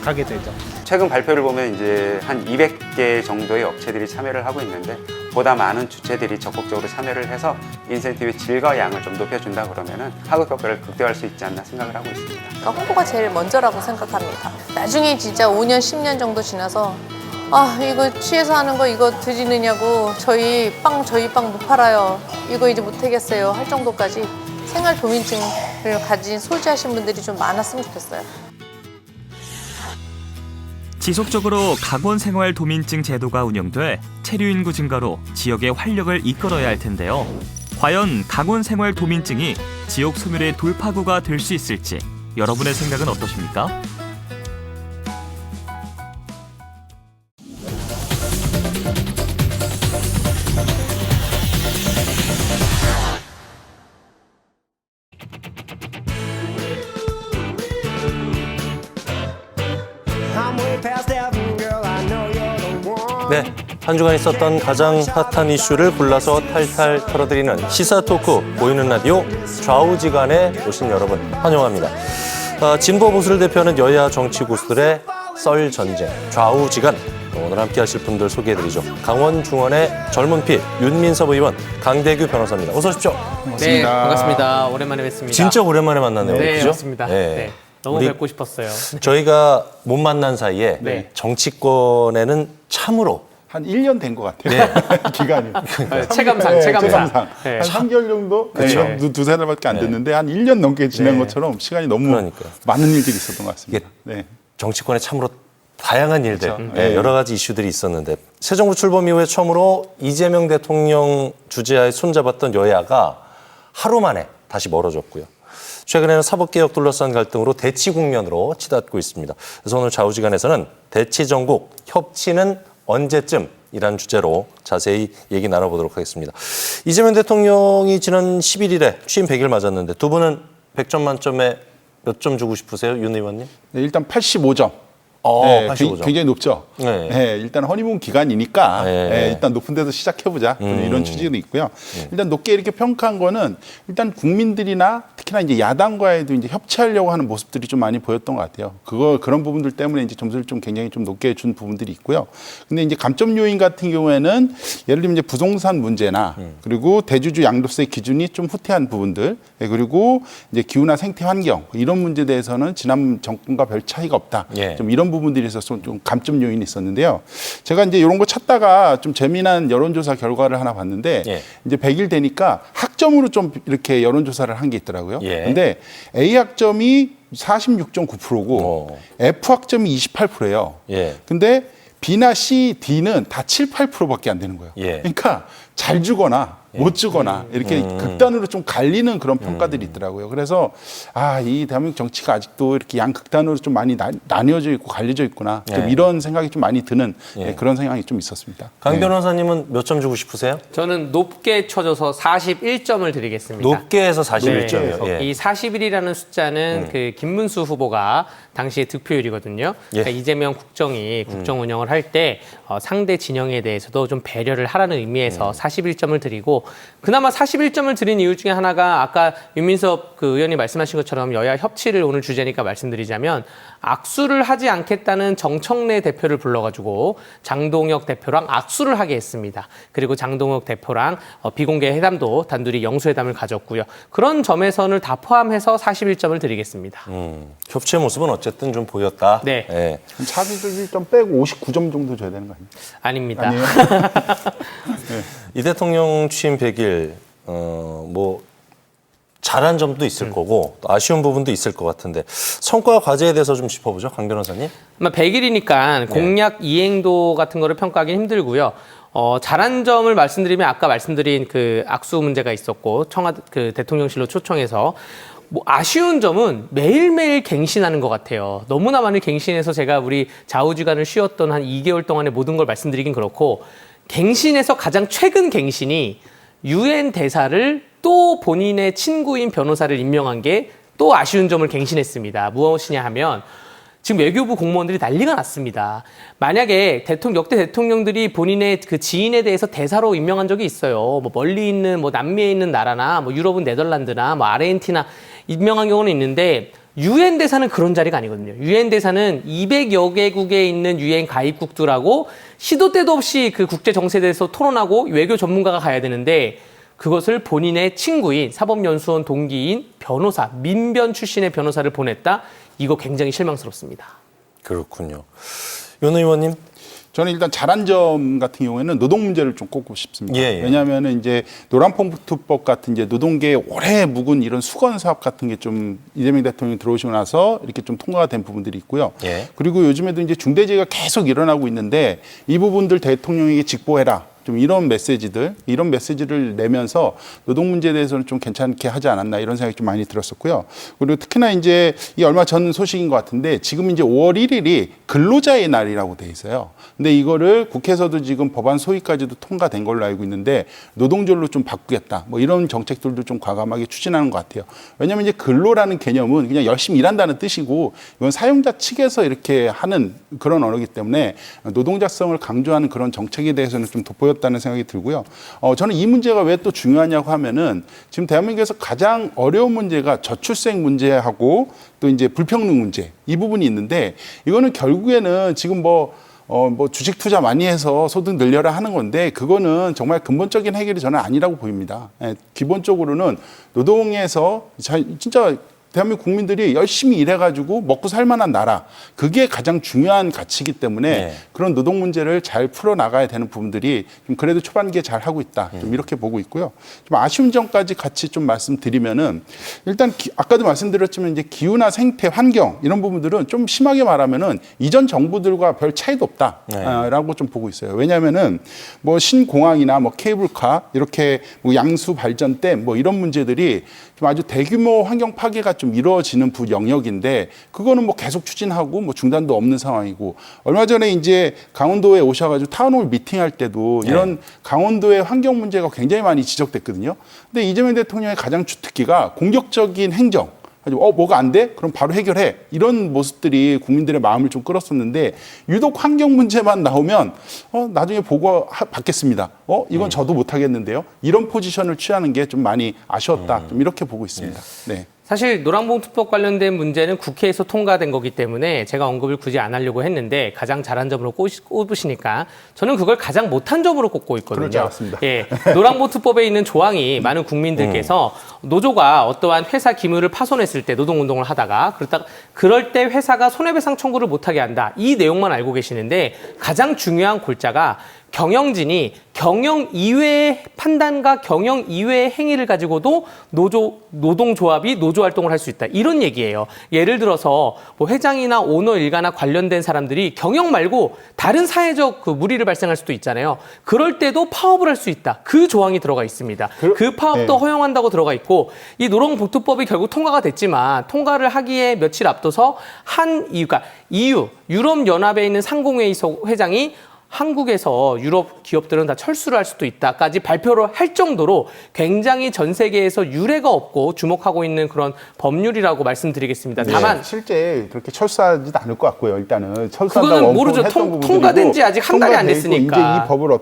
가게 되죠. 최근 발표를 보면 이제 한 200개 정도의 업체들이 참여를 하고 있는데 보다 많은 주체들이 적극적으로 참여를 해서 인센티브의 질과 양을 좀 높여준다 그러면은 파급 효과를 극대화할 수 있지 않나 생각을 하고 있습니다. 그러니까 홍보가 제일 먼저라고 생각합니다. 나중에 진짜 5년, 10년 정도 지나서 아 이거 취해서 하는 거 이거 드리느냐고 저희 빵 못 팔아요. 이거 이제 못 하겠어요. 할 정도까지 생활 도민증을 가진 소지하신 분들이 좀 많았으면 좋겠어요. 지속적으로 강원 생활 도민증 제도가 운영돼 체류 인구 증가로 지역의 활력을 이끌어야 할 텐데요. 과연 강원 생활 도민증이 지역 소멸의 돌파구가 될 수 있을지 여러분의 생각은 어떠십니까? 네, 한 주간 있었던 가장 핫한 이슈를 골라서 탈탈 털어드리는 시사 토크 보이는 라디오 좌우지간에 오신 여러분 환영합니다. 진보 보수를 대표하는 여야 정치 고수들의 썰 전쟁 좌우지간 오늘 함께하실 분들 소개해드리죠. 강원 중원의 젊은 피 윤민섭 의원, 강대규 변호사입니다. 어서 오십시오. 네, 반갑습니다. 오랜만에 뵙습니다. 진짜 오랜만에 만나네요. 네, 그죠? 맞습니다. 네. 너무 뵙고 싶었어요. 저희가 못 만난 사이에 정치권에는 참으로 한 1년 된 것 같아요. 네. 기간이. 체감상. 네. 네. 한 3개월 정도? 그렇죠. 네. 두세 달밖에 안 됐는데 한 1년 넘게 지난 것처럼 시간이 너무 많은 일들이 있었던 것 같습니다. 네. 정치권에 참으로 다양한 일들, 그렇죠. 네, 여러 가지 이슈들이 있었는데 새 정부 출범 이후에 처음으로 이재명 대통령 주재하에 손잡았던 여야가 하루 만에 다시 멀어졌고요. 최근에는 사법개혁 둘러싼 갈등으로 대치 국면으로 치닫고 있습니다. 그래서 오늘 좌우지간에서는 대치 전국, 협치는 언제쯤? 이란 주제로 자세히 얘기 나눠보도록 하겠습니다. 이재명 대통령이 지난 11일에 취임 100일 맞았는데 두 분은 100점 만점에 몇 점 주고 싶으세요, 윤 의원님? 네, 일단 85점. 네, 85점. 굉장히 높죠. 네. 네, 일단 허니문 기간이니까 일단 높은 데서 시작해보자. 이런 취지도 있고요. 일단 높게 이렇게 평가한 거는 일단 국민들이나 특히나 이제 야당과에도 이제 협치하려고 하는 모습들이 좀 많이 보였던 것 같아요. 그런 부분들 때문에 이제 점수를 좀 굉장히 좀 높게 준 부분들이 있고요. 근데 이제 감점 요인 같은 경우에는 예를 들면 이제 부동산 문제나 그리고 대주주 양도세 기준이 좀 후퇴한 부분들 그리고 이제 기후나 생태 환경 이런 문제에 대해서는 지난 정권과 별 차이가 없다. 좀 이런 부분들이 있어서 좀 감점 요인이 있었는데요. 제가 이제 이런 거 찾다가 좀 재미난 여론조사 결과를 하나 봤는데 이제 100일 되니까 학점으로 좀 이렇게 여론조사를 한 게 있더라고요. 근데 A 학점이 46.9%고 F 학점이 28%예요. 근데 B나 C, D는 다 7, 8%밖에 안 되는 거예요. 그러니까 잘 주거나 못 주거나 이렇게 극단으로 좀 갈리는 그런 평가들이 있더라고요. 그래서 이 대한민국 정치가 아직도 이렇게 양극단으로 좀 많이 나뉘어져 있고 갈려져 있구나. 좀 이런 생각이 좀 많이 드는 그런 생각이 좀 있었습니다. 강 변호사님은 몇 점 주고 싶으세요? 저는 높게 쳐줘서 41점을 드리겠습니다. 높게 해서 41점이요. 네. 이 41이라는 숫자는 그 김문수 후보가 당시의 득표율이거든요. 그러니까 이재명 국정이 국정 운영을 할 때 상대 진영에 대해서도 좀 배려를 하라는 의미에서 41점을 드리고 그나마 41점을 드린 이유 중에 하나가 아까 윤민섭 그 의원이 말씀하신 것처럼 여야 협치를 오늘 주제니까 말씀드리자면 악수를 하지 않겠다는 정청래 대표를 불러가지고 장동혁 대표랑 악수를 하게 했습니다. 그리고 장동혁 대표랑 비공개 회담도 단둘이 영수회담을 가졌고요. 그런 점에서는 다 포함해서 41점을 드리겠습니다. 협치의 모습은 어쨌든 좀 보였다. 네. 41점 빼고 59점 정도 줘야 되는 거 아닙니까? 아닙니다. 아니에요? 이 대통령 취임 100일 잘한 점도 있을 거고 또 아쉬운 부분도 있을 것 같은데 성과 과제에 대해서 좀 짚어보죠. 강 변호사님. 아마 100일이니까 공약 이행도 같은 거를 평가하기 힘들고요. 잘한 점을 말씀드리면 아까 말씀드린 그 악수 문제가 있었고 그 대통령실로 초청해서 뭐 아쉬운 점은 매일매일 갱신하는 것 같아요. 너무나 많이 갱신해서 제가 우리 좌우지간을 쉬었던 한 2개월 동안의 모든 걸 말씀드리긴 그렇고 갱신에서 가장 최근 갱신이 유엔 대사를 또 본인의 친구인 변호사를 임명한 게 또 아쉬운 점을 갱신했습니다. 무엇이냐 하면 지금 외교부 공무원들이 난리가 났습니다. 만약에 역대 대통령들이 본인의 그 지인에 대해서 대사로 임명한 적이 있어요. 뭐 멀리 있는 뭐 남미에 있는 나라나 뭐 유럽은 네덜란드나 뭐 아르헨티나 임명한 경우는 있는데 유엔 대사는 그런 자리가 아니거든요. 유엔 대사는 200여 개국에 있는 유엔 가입국들하고 시도 때도 없이 그 국제 정세에 대해서 토론하고 외교 전문가가 가야 되는데 그것을 본인의 친구인 사법연수원 동기인 변호사, 민변 출신의 변호사를 보냈다. 이거 굉장히 실망스럽습니다. 그렇군요. 윤 의원님. 저는 일단 잘한 점 같은 경우에는 노동 문제를 좀 꼽고 싶습니다. 왜냐하면 이제 노란봉투법 같은 이제 노동계에 오래 묵은 이런 수건 사업 같은 게 좀 이재명 대통령이 들어오시고 나서 이렇게 좀 통과가 된 부분들이 있고요. 그리고 요즘에도 이제 중대재해가 계속 일어나고 있는데 이 부분들 대통령에게 직보해라. 좀 이런 메시지를 내면서 노동 문제에 대해서는 좀 괜찮게 하지 않았나 이런 생각이 좀 많이 들었었고요. 그리고 특히나 이제 이 얼마 전 소식인 것 같은데 지금 이제 5월 1일이 근로자의 날이라고 돼 있어요. 근데 이거를 국회에서도 지금 법안 소위까지도 통과된 걸로 알고 있는데 노동절로 좀 바꾸겠다. 뭐 이런 정책들도 좀 과감하게 추진하는 것 같아요. 왜냐하면 이제 근로라는 개념은 그냥 열심히 일한다는 뜻이고 이건 사용자 측에서 이렇게 하는 그런 언어이기 때문에 노동자성을 강조하는 그런 정책에 대해서는 좀 돋보였다는 생각이 들고요. 저는 이 문제가 왜 또 중요하냐고 하면은 지금 대한민국에서 가장 어려운 문제가 저출생 문제하고 또 이제 불평등 문제 이 부분이 있는데 이거는 결국에는 지금 뭐 주식 투자 많이 해서 소득 늘려라 하는 건데 그거는 정말 근본적인 해결이 저는 아니라고 보입니다. 기본적으로는 노동에서 진짜 대한민국 국민들이 열심히 일해가지고 먹고 살만한 나라 그게 가장 중요한 가치이기 때문에 그런 노동 문제를 잘 풀어나가야 되는 부분들이 좀 그래도 초반기에 잘 하고 있다 좀 이렇게 보고 있고요. 좀 아쉬운 점까지 같이 좀 말씀드리면은 일단 아까도 말씀드렸지만 이제 기후나 생태 환경 이런 부분들은 좀 심하게 말하면은 이전 정부들과 별 차이도 없다라고 좀 보고 있어요. 왜냐하면은 뭐 신공항이나 뭐 케이블카 이렇게 뭐 양수 발전댐 뭐 이런 문제들이 좀 아주 대규모 환경 파괴가 좀 이루어지는 영역인데 그거는 뭐 계속 추진하고 뭐 중단도 없는 상황이고 얼마 전에 이제 강원도에 오셔가지고 타운홀 미팅할 때도 이런 강원도의 환경 문제가 굉장히 많이 지적됐거든요. 근데 이재명 대통령의 가장 주특기가 공격적인 행정. 뭐가 안 돼? 그럼 바로 해결해. 이런 모습들이 국민들의 마음을 좀 끌었었는데 유독 환경 문제만 나오면 나중에 보고 받겠습니다. 이건 저도 못하겠는데요. 이런 포지션을 취하는 게 좀 많이 아쉬웠다. 좀 이렇게 보고 있습니다. 네. 사실 노란봉투법 관련된 문제는 국회에서 통과된 거기 때문에 제가 언급을 굳이 안 하려고 했는데 가장 잘한 점으로 꼽으시니까 저는 그걸 가장 못한 점으로 꼽고 있거든요. 그렇지 않습니다. 노란봉투법에 있는 조항이 많은 국민들께서 노조가 어떠한 회사 기물을 파손했을 때 노동운동을 하다가 그럴 때 회사가 손해배상 청구를 못하게 한다. 이 내용만 알고 계시는데 가장 중요한 골자가 경영진이 경영 이외의 판단과 경영 이외의 행위를 가지고도 노동조합이 노조활동을 할 수 있다. 이런 얘기예요. 예를 들어서 뭐 회장이나 오너 일가나 관련된 사람들이 경영 말고 다른 사회적 그 무리를 발생할 수도 있잖아요. 그럴 때도 파업을 할 수 있다. 그 조항이 들어가 있습니다. 그 파업도 허용한다고 들어가 있고 이 노동봉투법이 결국 통과가 됐지만 통과를 하기에 며칠 앞둬서 EU, 유럽연합에 있는 상공회의소 회장이 한국에서 유럽 기업들은 다 철수를 할 수도 있다까지 발표를 할 정도로 굉장히 전 세계에서 유례가 없고 주목하고 있는 그런 법률이라고 말씀드리겠습니다. 다만 실제 그렇게 철수하지도 않을 것 같고요. 일단은 철수한다고 그거는 모르죠. 통과된 지 아직 한 달이 안 됐으니까. 이제 이 법을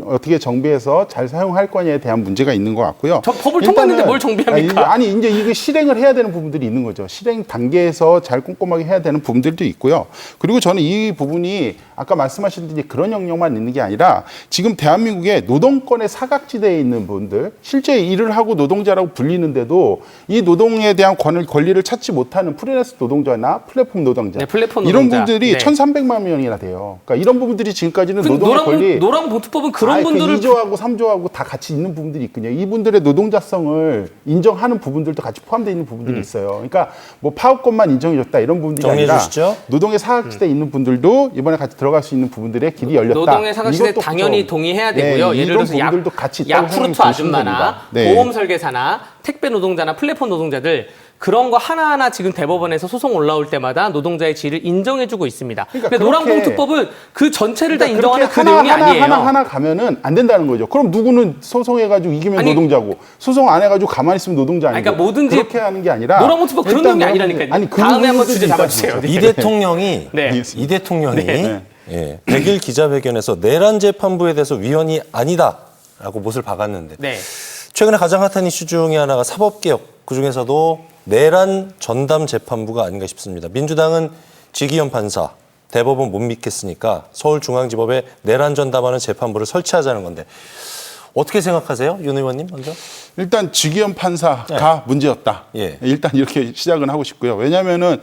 어떻게 정비해서 잘 사용할 거냐에 대한 문제가 있는 것 같고요. 저 법을 통과했는데 뭘 정비합니까? 아니 이제 이게 실행을 해야 되는 부분들이 있는 거죠. 실행 단계에서 잘 꼼꼼하게 해야 되는 부분들도 있고요. 그리고 저는 이 부분이 아까 말씀하셨듯이 그런 영역만 있는 게 아니라 지금 대한민국의 노동권의 사각지대에 있는 분들 실제 일을 하고 노동자라고 불리는데도 이 노동에 대한 권리를 찾지 못하는 프리랜서 노동자나 플랫폼 노동자 플랫폼 이런 노동자. 분들이 1,300만 명이나 돼요. 그러니까 이런 부분들이 지금까지는 노동의 권리 노란봉투법은 그런 분들을 2조하고 3조하고 다 같이 있는 부분들이 있거든요. 이분들의 노동자성을 인정하는 부분들도 같이 포함되어 있는 부분들이 있어요. 그러니까 뭐 파업권만 인정해줬다 이런 부분들이 아니라 주시죠. 노동의 사각지대에 있는 분들도 이번에 같이 들어갈 수 있는 부분들의 길이 열렸다. 노동의 사각지대 당연히 동의해야 되고요. 네, 예를 들어서 야쿠르트 아줌마나 보험 설계사나 택배 노동자나 플랫폼 노동자들 그런 거 하나하나 지금 대법원에서 소송 올라올 때마다 노동자의 지위를 인정해주고 있습니다. 그러니까 노란봉투법은 그 전체를 다 인정하는 그 내용이 아니에요. 하나 가면은 안 된다는 거죠. 그럼 누구는 소송해가지고 이기면 노동자고 소송 안 해가지고 가만히 있으면 노동자 아니고 그러니까 뭐든지 그렇게 하는 게 아니라 노란봉투법 그런 내용이 아니라니까요. 아니, 다음에 한번 주제 잡아주세요. 이 대통령이 이 대통령이 100일 기자회견에서 내란 재판부에 대해서 위헌이 아니다라고 못을 박았는데 최근에 가장 핫한 이슈 중에 하나가 사법개혁, 그중에서도 내란 전담 재판부가 아닌가 싶습니다. 민주당은 지기현 판사, 대법원 못 믿겠으니까 서울중앙지법에 내란 전담하는 재판부를 설치하자는 건데 어떻게 생각하세요? 윤 의원님 먼저. 일단 지기현 판사가 문제였다. 일단 이렇게 시작은 하고 싶고요. 왜냐하면은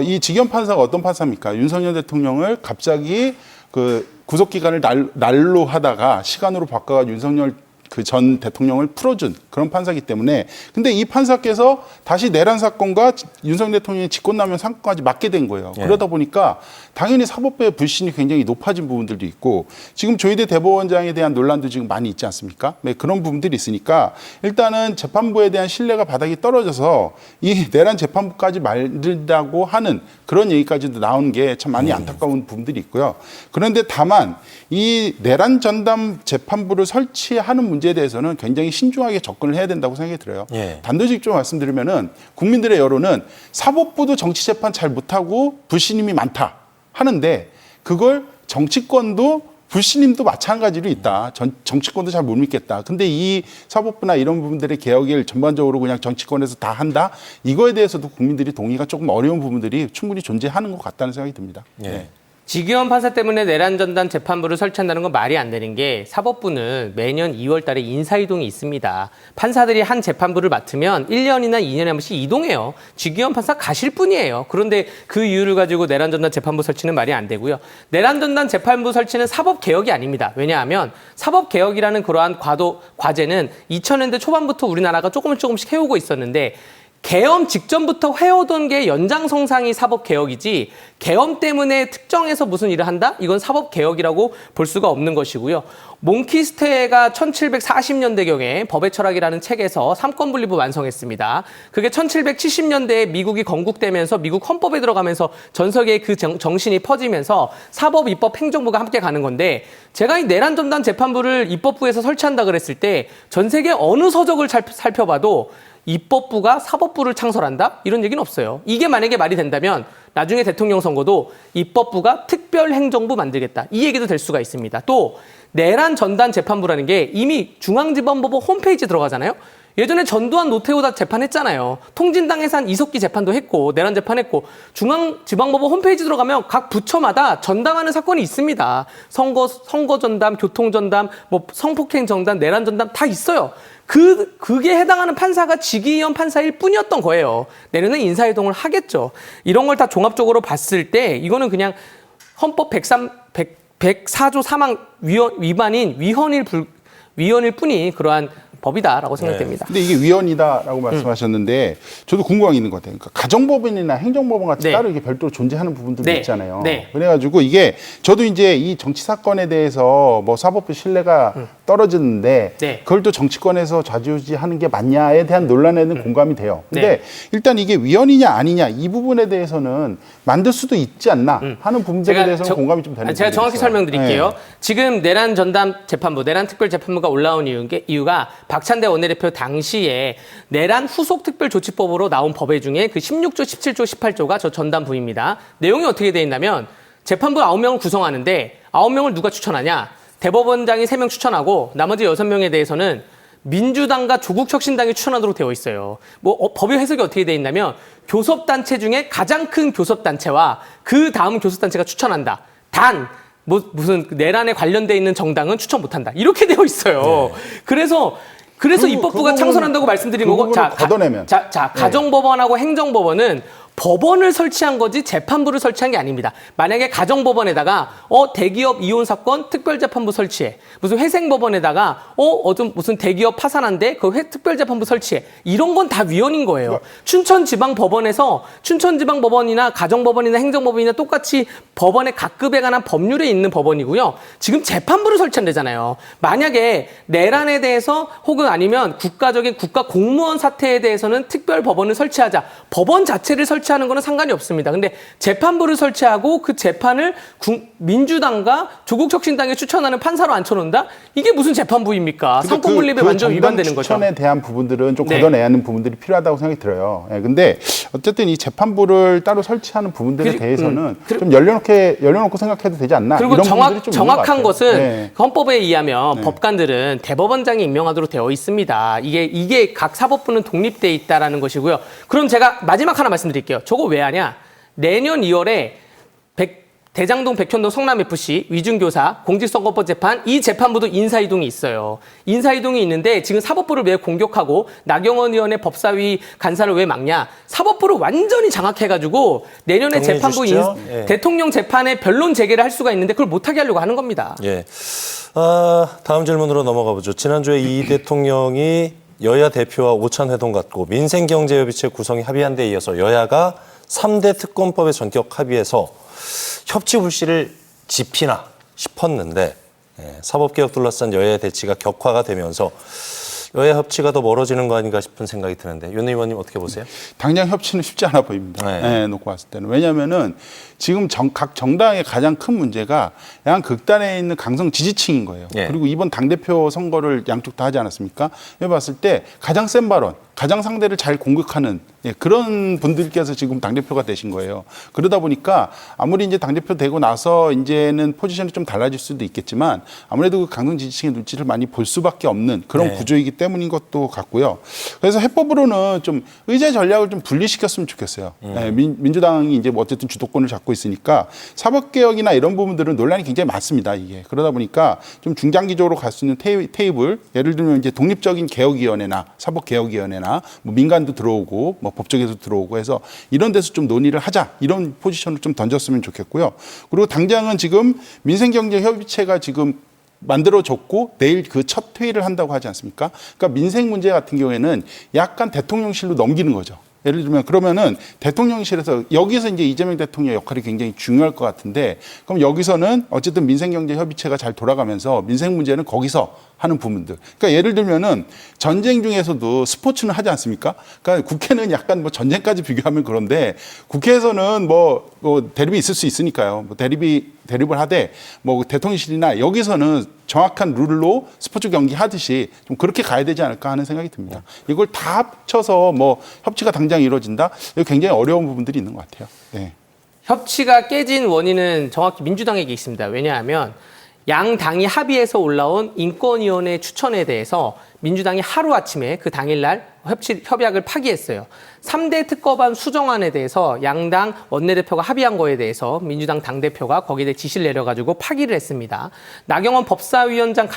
이 지기현 판사가 어떤 판사입니까? 윤석열 대통령을 갑자기 그 구속 기간을 날로 하다가 시간으로 바꿔가 윤석열 그 전 대통령을 풀어준 그런 판사이기 때문에 근데 이 판사께서 다시 내란 사건과 윤석열 대통령의 직권남용 사건까지 맡게 된 거예요. 그러다 보니까 당연히 사법부의 불신이 굉장히 높아진 부분들도 있고 지금 조희대 대법원장에 대한 논란도 지금 많이 있지 않습니까? 그런 부분들이 있으니까 일단은 재판부에 대한 신뢰가 바닥이 떨어져서 이 내란 재판부까지 만든다고 하는 그런 얘기까지도 나오는 게 참 많이 안타까운 부분들이 있고요. 그런데 다만 이 내란 전담 재판부를 설치하는 문제에 대해서는 굉장히 신중하게 접근을 해야 된다고 생각이 들어요. 단도직입적으로 말씀드리면은 국민들의 여론은 사법부도 정치 재판 잘 못하고 불신임이 많다 하는데 그걸 정치권도 불신임도 마찬가지로 있다. 정치권도 잘 못 믿겠다. 근데 이 사법부나 이런 부분들의 개혁을 전반적으로 그냥 정치권에서 다 한다? 이거에 대해서도 국민들이 동의가 조금 어려운 부분들이 충분히 존재하는 것 같다는 생각이 듭니다. 지기현 판사 때문에 내란 전담 재판부를 설치한다는 건 말이 안 되는 게 사법부는 매년 2월 달에 인사이동이 있습니다. 판사들이 한 재판부를 맡으면 1년이나 2년에 한 번씩 이동해요. 지기현 판사 가실 뿐이에요. 그런데 그 이유를 가지고 내란 전담 재판부 설치는 말이 안 되고요. 내란 전담 재판부 설치는 사법 개혁이 아닙니다. 왜냐하면 사법 개혁이라는 그러한 과제는 2000년대 초반부터 우리나라가 조금씩 해오고 있었는데 계엄 직전부터 해오던 게 연장선상이 사법개혁이지 계엄 때문에 특정해서 무슨 일을 한다? 이건 사법개혁이라고 볼 수가 없는 것이고요. 몽키스테가 1740년대경에 법의 철학이라는 책에서 삼권분립을 완성했습니다. 그게 1770년대에 미국이 건국되면서 미국 헌법에 들어가면서 전 세계에 그 정신이 퍼지면서 사법, 입법, 행정부가 함께 가는 건데 제가 이 내란 전담 재판부를 입법부에서 설치한다 그랬을 때 전 세계 어느 서적을 살펴봐도 입법부가 사법부를 창설한다? 이런 얘기는 없어요. 이게 만약에 말이 된다면 나중에 대통령 선거도 입법부가 특별행정부 만들겠다. 이 얘기도 될 수가 있습니다. 또 내란 전담 재판부라는 게 이미 중앙지방법원 홈페이지에 들어가잖아요. 예전에 전두환 노태우 재판했잖아요. 통진당에서 한 이석기 재판도 했고 내란 재판했고 중앙지방법원 홈페이지 들어가면 각 부처마다 전담하는 사건이 있습니다. 선거 전담, 교통 전담, 뭐 성폭행 전담, 내란 전담 다 있어요. 그게 해당하는 판사가 지기현 판사일 뿐이었던 거예요. 내년에 인사이동을 하겠죠. 이런 걸 다 종합적으로 봤을 때 이거는 그냥 헌법 104조 3항 위반인 위헌일 뿐이 그러한 법이다라고 생각됩니다. 근데 이게 위헌이다라고 말씀하셨는데 저도 궁금한 게 있는 것 같아요. 그러니까 가정법원이나 행정법원 같이 따로 이게 별도로 존재하는 부분들도 있잖아요. 그래가지고 이게 저도 이제 이 정치 사건에 대해서 뭐 사법부 신뢰가 떨어지는데 그걸 또 정치권에서 좌지우지하는 게 맞냐에 대한 논란에는 공감이 돼요. 근데 일단 이게 위헌이냐 아니냐 이 부분에 대해서는 만들 수도 있지 않나 하는 부분들에 대해서는 공감이 좀 되는 제가 정확히 설명드릴게요. 지금 내란 전담 재판부, 내란 특별 재판부가 올라온 이유가 박찬대 원내대표 당시에 내란 후속 특별조치법으로 나온 법에 중에 그 16조, 17조, 18조가 저 전담부입니다. 내용이 어떻게 돼 있냐면 재판부 9명을 구성하는데 9명을 누가 추천하냐? 대법원장이 3명 추천하고 나머지 6명에 대해서는 민주당과 조국혁신당이 추천하도록 되어 있어요. 법의 해석이 어떻게 돼 있냐면 교섭단체 중에 가장 큰 교섭단체와 그 다음 교섭단체가 추천한다. 단 무슨 내란에 관련돼 있는 정당은 추천 못한다. 이렇게 되어 있어요. 그래서 입법부가 창설한다고 말씀드린 거고, 가정법원하고 행정법원은 법원을 설치한 거지 재판부를 설치한 게 아닙니다. 만약에 가정법원에다가 대기업 이혼 사건 특별재판부 설치해. 무슨 회생법원에다가 무슨 대기업 파산한데 그 특별재판부 설치해. 이런 건 다 위헌인 거예요. 춘천지방법원에서 춘천지방법원이나 가정법원이나 행정법원이나 똑같이 법원의 각급에 관한 법률에 있는 법원이고요. 지금 재판부를 설치한다잖아요. 만약에 내란에 대해서 혹은 아니면 국가적인 국가 공무원 사태에 대해서는 특별법원을 설치하자. 법원 자체를 설치하는 거는 상관이 없습니다. 근데 재판부를 설치하고 그 재판을 민주당과 조국혁신당이 추천하는 판사로 앉혀놓는다? 이게 무슨 재판부입니까? 상권분립에 완전 위반되는 거죠. 추천에 대한 부분들은 좀 네. 걷어내야 하는 부분들이 필요하다고 생각이 들어요. 근데 어쨌든 이 재판부를 따로 설치하는 부분들에 대해서는 좀 열려놓고 생각해도 되지 않나? 그리고 이런 부분들이 좀 정확한 있는 것 것은 같아요. 헌법에 의하면 법관들은 대법원장이 임명하도록 되어 있습니다. 이게 각 사법부는 독립돼 있다라는 것이고요. 그럼 제가 마지막 하나 말씀드릴게요. 저거 왜 하냐? 내년 2월에 대장동, 백현동, 성남FC, 위중교사, 공직선거법 재판 이 재판부도 인사이동이 있어요. 인사이동이 있는데 지금 사법부를 왜 공격하고 나경원 의원의 법사위 간사를 왜 막냐? 사법부를 완전히 장악해가지고 내년에 재판부 대통령 재판에 변론 제기를 할 수가 있는데 그걸 못하게 하려고 하는 겁니다. 예. 다음 질문으로 넘어가 보죠. 지난주에 이 대통령이 여야 대표와 오찬회동 갖고 민생경제협의체 구성이 합의한 데 이어서 여야가 3대 특검법의 전격 합의에서 협치 불씨를 지피나 싶었는데 사법개혁 둘러싼 여야의 대치가 격화가 되면서 여야 협치가 더 멀어지는 거 아닌가 싶은 생각이 드는데 윤 의원님 어떻게 보세요? 당장 협치는 쉽지 않아 보입니다. 놓고 봤을 때는. 왜냐하면은 지금 각 정당의 가장 큰 문제가 양 극단에 있는 강성 지지층인 거예요. 그리고 이번 당대표 선거를 양쪽 다 하지 않았습니까? 해봤을 때 가장 센 발언, 가장 상대를 잘 공격하는 그런 분들께서 지금 당대표가 되신 거예요. 그러다 보니까 아무리 이제 당대표 되고 나서 이제는 포지션이 좀 달라질 수도 있겠지만 아무래도 그 강성 지지층의 눈치를 많이 볼 수밖에 없는 그런 구조이기 때문인 것도 같고요. 그래서 해법으로는 좀 의제 전략을 좀 분리시켰으면 좋겠어요. 민주당이 이제 뭐 어쨌든 주도권을 잡고 있으니까 사법개혁이나 이런 부분들은 논란이 굉장히 많습니다. 이게. 그러다 보니까 좀 중장기적으로 갈 수 있는 테이블, 예를 들면 이제 독립적인 개혁위원회나 사법개혁위원회나 뭐 민간도 들어오고 뭐 법조계에서 들어오고 해서 이런 데서 좀 논의를 하자 이런 포지션을 좀 던졌으면 좋겠고요. 그리고 당장은 지금 민생경제협의체가 지금 만들어졌고 내일 그 첫 회의를 한다고 하지 않습니까? 그러니까 민생 문제 같은 경우에는 약간 대통령실로 넘기는 거죠. 예를 들면 그러면은 대통령실에서 여기서 이제 이재명 대통령 역할이 굉장히 중요할 것 같은데 그럼 여기서는 어쨌든 민생경제협의체가 잘 돌아가면서 민생 문제는 거기서 하는 부분들. 그러니까 예를 들면은 전쟁 중에서도 스포츠는 하지 않습니까? 그러니까 국회는 약간 뭐 전쟁까지 비교하면 그런데 국회에서는 뭐 대립이 있을 수 있으니까요. 뭐 대립을 하되 뭐 대통령실이나 여기서는 정확한 룰로 스포츠 경기 하듯이 좀 그렇게 가야 되지 않을까 하는 생각이 듭니다. 이걸 다 합쳐서 뭐 협치가 당장 이루어진다? 이거 굉장히 어려운 부분들이 있는 것 같아요. 네. 협치가 깨진 원인은 정확히 민주당에게 있습니다. 왜냐하면 양 당이 합의해서 올라온 인권위원회 추천에 대해서 민주당이 하루아침에 그 당일날 협약을 파기했어요. 3대 특검안 수정안에 대해서 양당 원내대표가 합의한 거에 대해서 민주당 당대표가 거기에 대해 지시를 내려가지고 파기를 했습니다. 나경원 법사위원장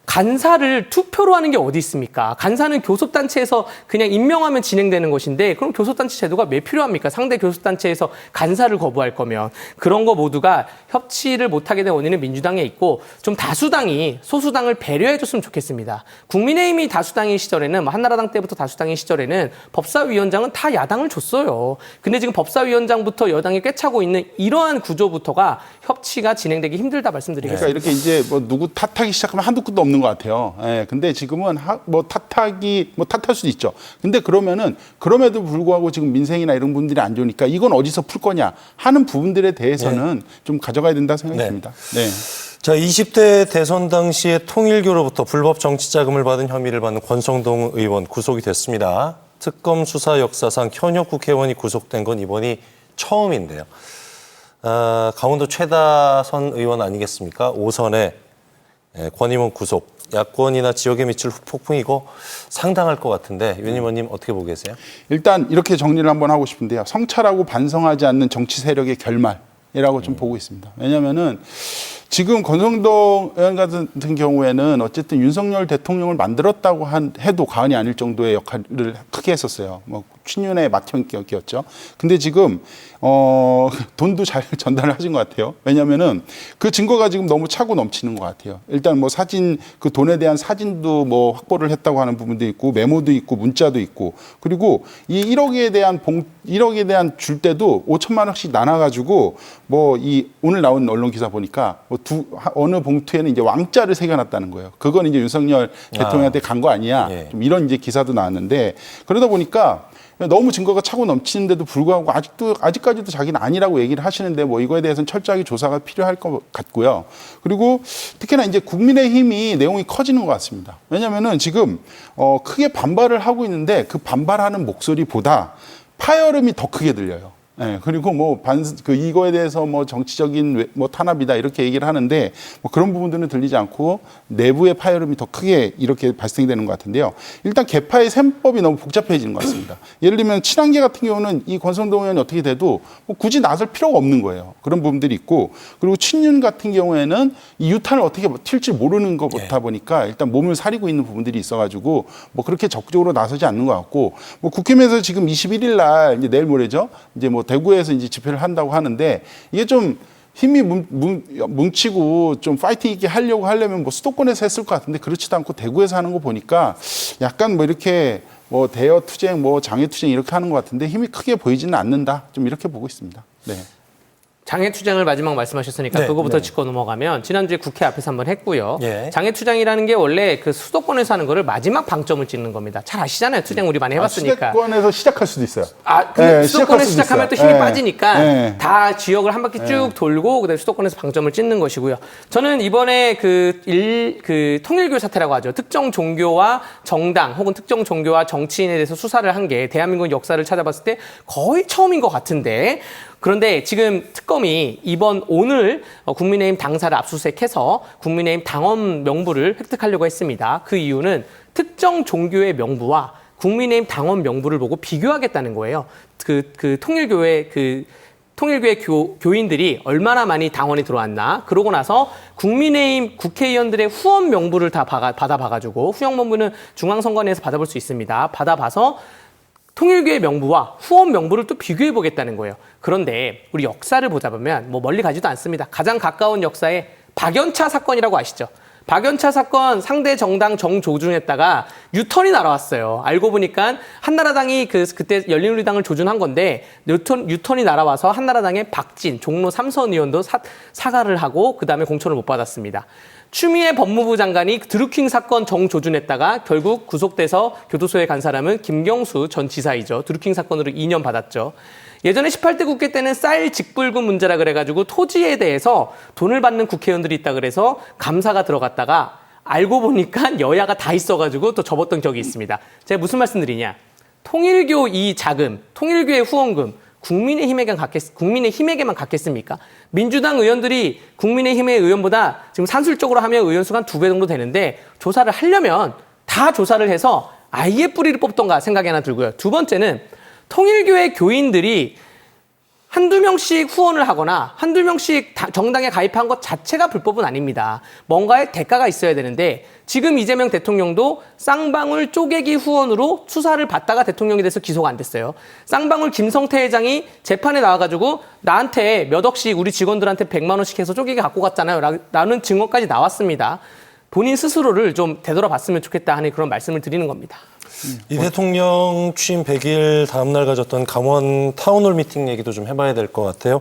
간사를 투표로 하는 게 어디 있습니까? 간사는 교섭단체에서 그냥 임명하면 진행되는 것인데 그럼 교섭단체 제도가 왜 필요합니까? 상대 교섭단체에서 간사를 거부할 거면. 그런 거 모두가 협치를 못하게 된 원인은 민주당에 있고 좀 다수당이 소수당을 배려해줬으면 좋겠습니다. 국민의힘이 다수당인 시절에는 뭐 한나라당 때부터 다수당인 시절에는 법사위원장은 다 야당을 줬어요. 근데 지금 법사위원장부터 여당이 꿰차고 있는 이러한 구조부터가 협치가 진행되기 힘들다 말씀드리겠습니다. 그러니까 이렇게 이제 뭐 누구 탓하기 시작하면 한두 끝도 없는 것 같아요. 근데 지금은 탓할 수도 있죠. 근데 그러면은 그럼에도 불구하고 지금 민생이나 이런 분들이 안 좋으니까 이건 어디서 풀 거냐 하는 부분들에 대해서는 좀 가져가야 된다 생각이 듭니다. 네. 자, 20대 대선 당시에 통일교로부터 불법 정치자금을 받은 혐의를 받는 권성동 의원 구속이 됐습니다. 특검 수사 역사상 현역 국회의원이 구속된 건 이번이 처음인데요. 강원도 최다선 의원 아니겠습니까? 5선에 권의원 구속, 야권이나 지역에 미칠 폭풍이고 상당할 것 같은데 윤 의원님 어떻게 보고 계세요? 일단 이렇게 정리를 한번 하고 싶은데요. 성찰하고 반성하지 않는 정치 세력의 결말이라고 좀 보고 있습니다. 왜냐하면은 지금 권성동 의원 같은 경우에는 어쨌든 윤석열 대통령을 만들었다고 해도 과언이 아닐 정도의 역할을 크게 했었어요. 뭐 친윤의 맏형격이었죠. 근데 지금 돈도 잘 전달을 하신 것 같아요. 왜냐하면은 그 증거가 지금 너무 차고 넘치는 것 같아요. 일단 뭐 사진, 그 돈에 대한 사진도 뭐 확보를 했다고 하는 부분도 있고, 메모도 있고, 문자도 있고, 그리고 이 1억에 대한 줄 때도 5천만 원씩 나눠가지고 뭐 오늘 나온 언론 기사 보니까 뭐 어느 봉투에는 이제 왕자를 새겨놨다는 거예요. 그건 이제 윤석열 대통령한테 간 거 아니야. 예. 좀 이런 이제 기사도 나왔는데, 그러다 보니까 너무 증거가 차고 넘치는데도 불구하고 아직까지도 자기는 아니라고 얘기를 하시는데, 뭐 이거에 대해서는 철저하게 조사가 필요할 것 같고요. 그리고 특히나 이제 국민의힘이 내용이 커지는 것 같습니다. 왜냐면은 지금 크게 반발을 하고 있는데 그 반발하는 목소리보다 파열음이 더 크게 들려요. 네, 그리고 뭐 이거에 대해서 뭐 정치적인 뭐 탄압이다 이렇게 얘기를 하는데, 뭐 그런 부분들은 들리지 않고 내부의 파열음이 더 크게 이렇게 발생되는 것 같은데요. 일단 개파의 셈법이 너무 복잡해지는 것 같습니다. 예를 들면 친한계 같은 경우는 이 권성동 의원이 어떻게 돼도 뭐 굳이 나설 필요가 없는 거예요. 그런 부분들이 있고, 그리고 친윤 같은 경우에는 이 유탄을 어떻게 튈지 모르는 것부터 보니까 일단 몸을 사리고 있는 부분들이 있어가지고 뭐 그렇게 적극적으로 나서지 않는 것 같고, 뭐 국힘에서 지금 21일 날 이제 내일 모레죠. 이제 뭐 대구에서 이제 집회를 한다고 하는데, 이게 좀 힘이 뭉치고 좀 파이팅 있게 하려면 뭐 수도권에서 했을 것 같은데 그렇지도 않고 대구에서 하는 거 보니까 약간 뭐 이렇게 뭐 대여 투쟁, 뭐 장애 투쟁 이렇게 하는 것 같은데 힘이 크게 보이지는 않는다. 좀 이렇게 보고 있습니다. 네. 장애투쟁을 마지막 말씀하셨으니까 네, 그거부터 네. 짚고 넘어가면 지난주에 국회 앞에서 한번 했고요. 예. 장애투쟁이라는 게 원래 그 수도권에서 하는 거를 마지막 방점을 찍는 겁니다. 잘 아시잖아요. 투쟁 우리 많이 해봤으니까. 수도권에서 시작할 수도 있어요. 근데 수도권에서 시작하면 또 힘이 네. 빠지니까 네. 다 지역을 한 바퀴 쭉 돌고 그다음에 수도권에서 방점을 찍는 것이고요. 저는 이번에 그 통일교 사태라고 하죠. 특정 종교와 정당 혹은 특정 종교와 정치인에 대해서 수사를 한 게 대한민국 역사를 찾아봤을 때 거의 처음인 것 같은데, 그런데 지금 특검이 오늘 국민의힘 당사를 압수수색해서 국민의힘 당원 명부를 획득하려고 했습니다. 그 이유는 특정 종교의 명부와 국민의힘 당원 명부를 보고 비교하겠다는 거예요. 통일교의 교인들이 얼마나 많이 당원이 들어왔나. 그러고 나서 국민의힘 국회의원들의 후원 명부를 다 받아봐가지고, 후원 명부는 중앙선관위에서 받아볼 수 있습니다. 받아봐서 통일교의 명부와 후원 명부를 또 비교해보겠다는 거예요. 그런데 우리 역사를 보자 보면 뭐 멀리 가지도 않습니다. 가장 가까운 역사에 박연차 사건이라고 아시죠? 박연차 사건 상대 정당 정조준했다가 유턴이 날아왔어요. 알고 보니까 한나라당이 그때 열린우리당을 조준한 건데 유턴이 날아와서 한나라당의 박진 종로 3선 의원도 사과를 하고 그다음에 공천을 못 받았습니다. 추미애 법무부 장관이 드루킹 사건 정조준했다가 결국 구속돼서 교도소에 간 사람은 김경수 전 지사이죠. 드루킹 사건으로 2년 받았죠. 예전에 18대 국회 때는 쌀 직불금 문제라 그래가지고 토지에 대해서 돈을 받는 국회의원들이 있다 그래서 감사가 들어갔다가 알고 보니까 여야가 다 있어가지고 또 접었던 적이 있습니다. 제가 무슨 말씀드리냐. 통일교 이 자금, 통일교의 후원금, 국민의힘에게만 갖겠습니까? 민주당 의원들이 국민의힘의 의원보다 지금 산술적으로 하면 의원 수가 한 2배 정도 되는데, 조사를 하려면 다 조사를 해서 아예 뿌리를 뽑던가 생각이 하나 들고요. 두 번째는 통일교의 교인들이 한두 명씩 후원을 하거나 한두 명씩 정당에 가입한 것 자체가 불법은 아닙니다. 뭔가의 대가가 있어야 되는데, 지금 이재명 대통령도 쌍방울 쪼개기 후원으로 수사를 받다가 대통령이 돼서 기소가 안 됐어요. 쌍방울 김성태 회장이 재판에 나와가지고 나한테 몇 억씩 우리 직원들한테 100만 원씩 해서 쪼개기 갖고 갔잖아요. 라는 증거까지 나왔습니다. 본인 스스로를 좀 되돌아봤으면 좋겠다 하는 그런 말씀을 드리는 겁니다. 이 대통령 취임 100일 다음 날 가졌던 강원 타운홀 미팅 얘기도 좀 해봐야 될 것 같아요.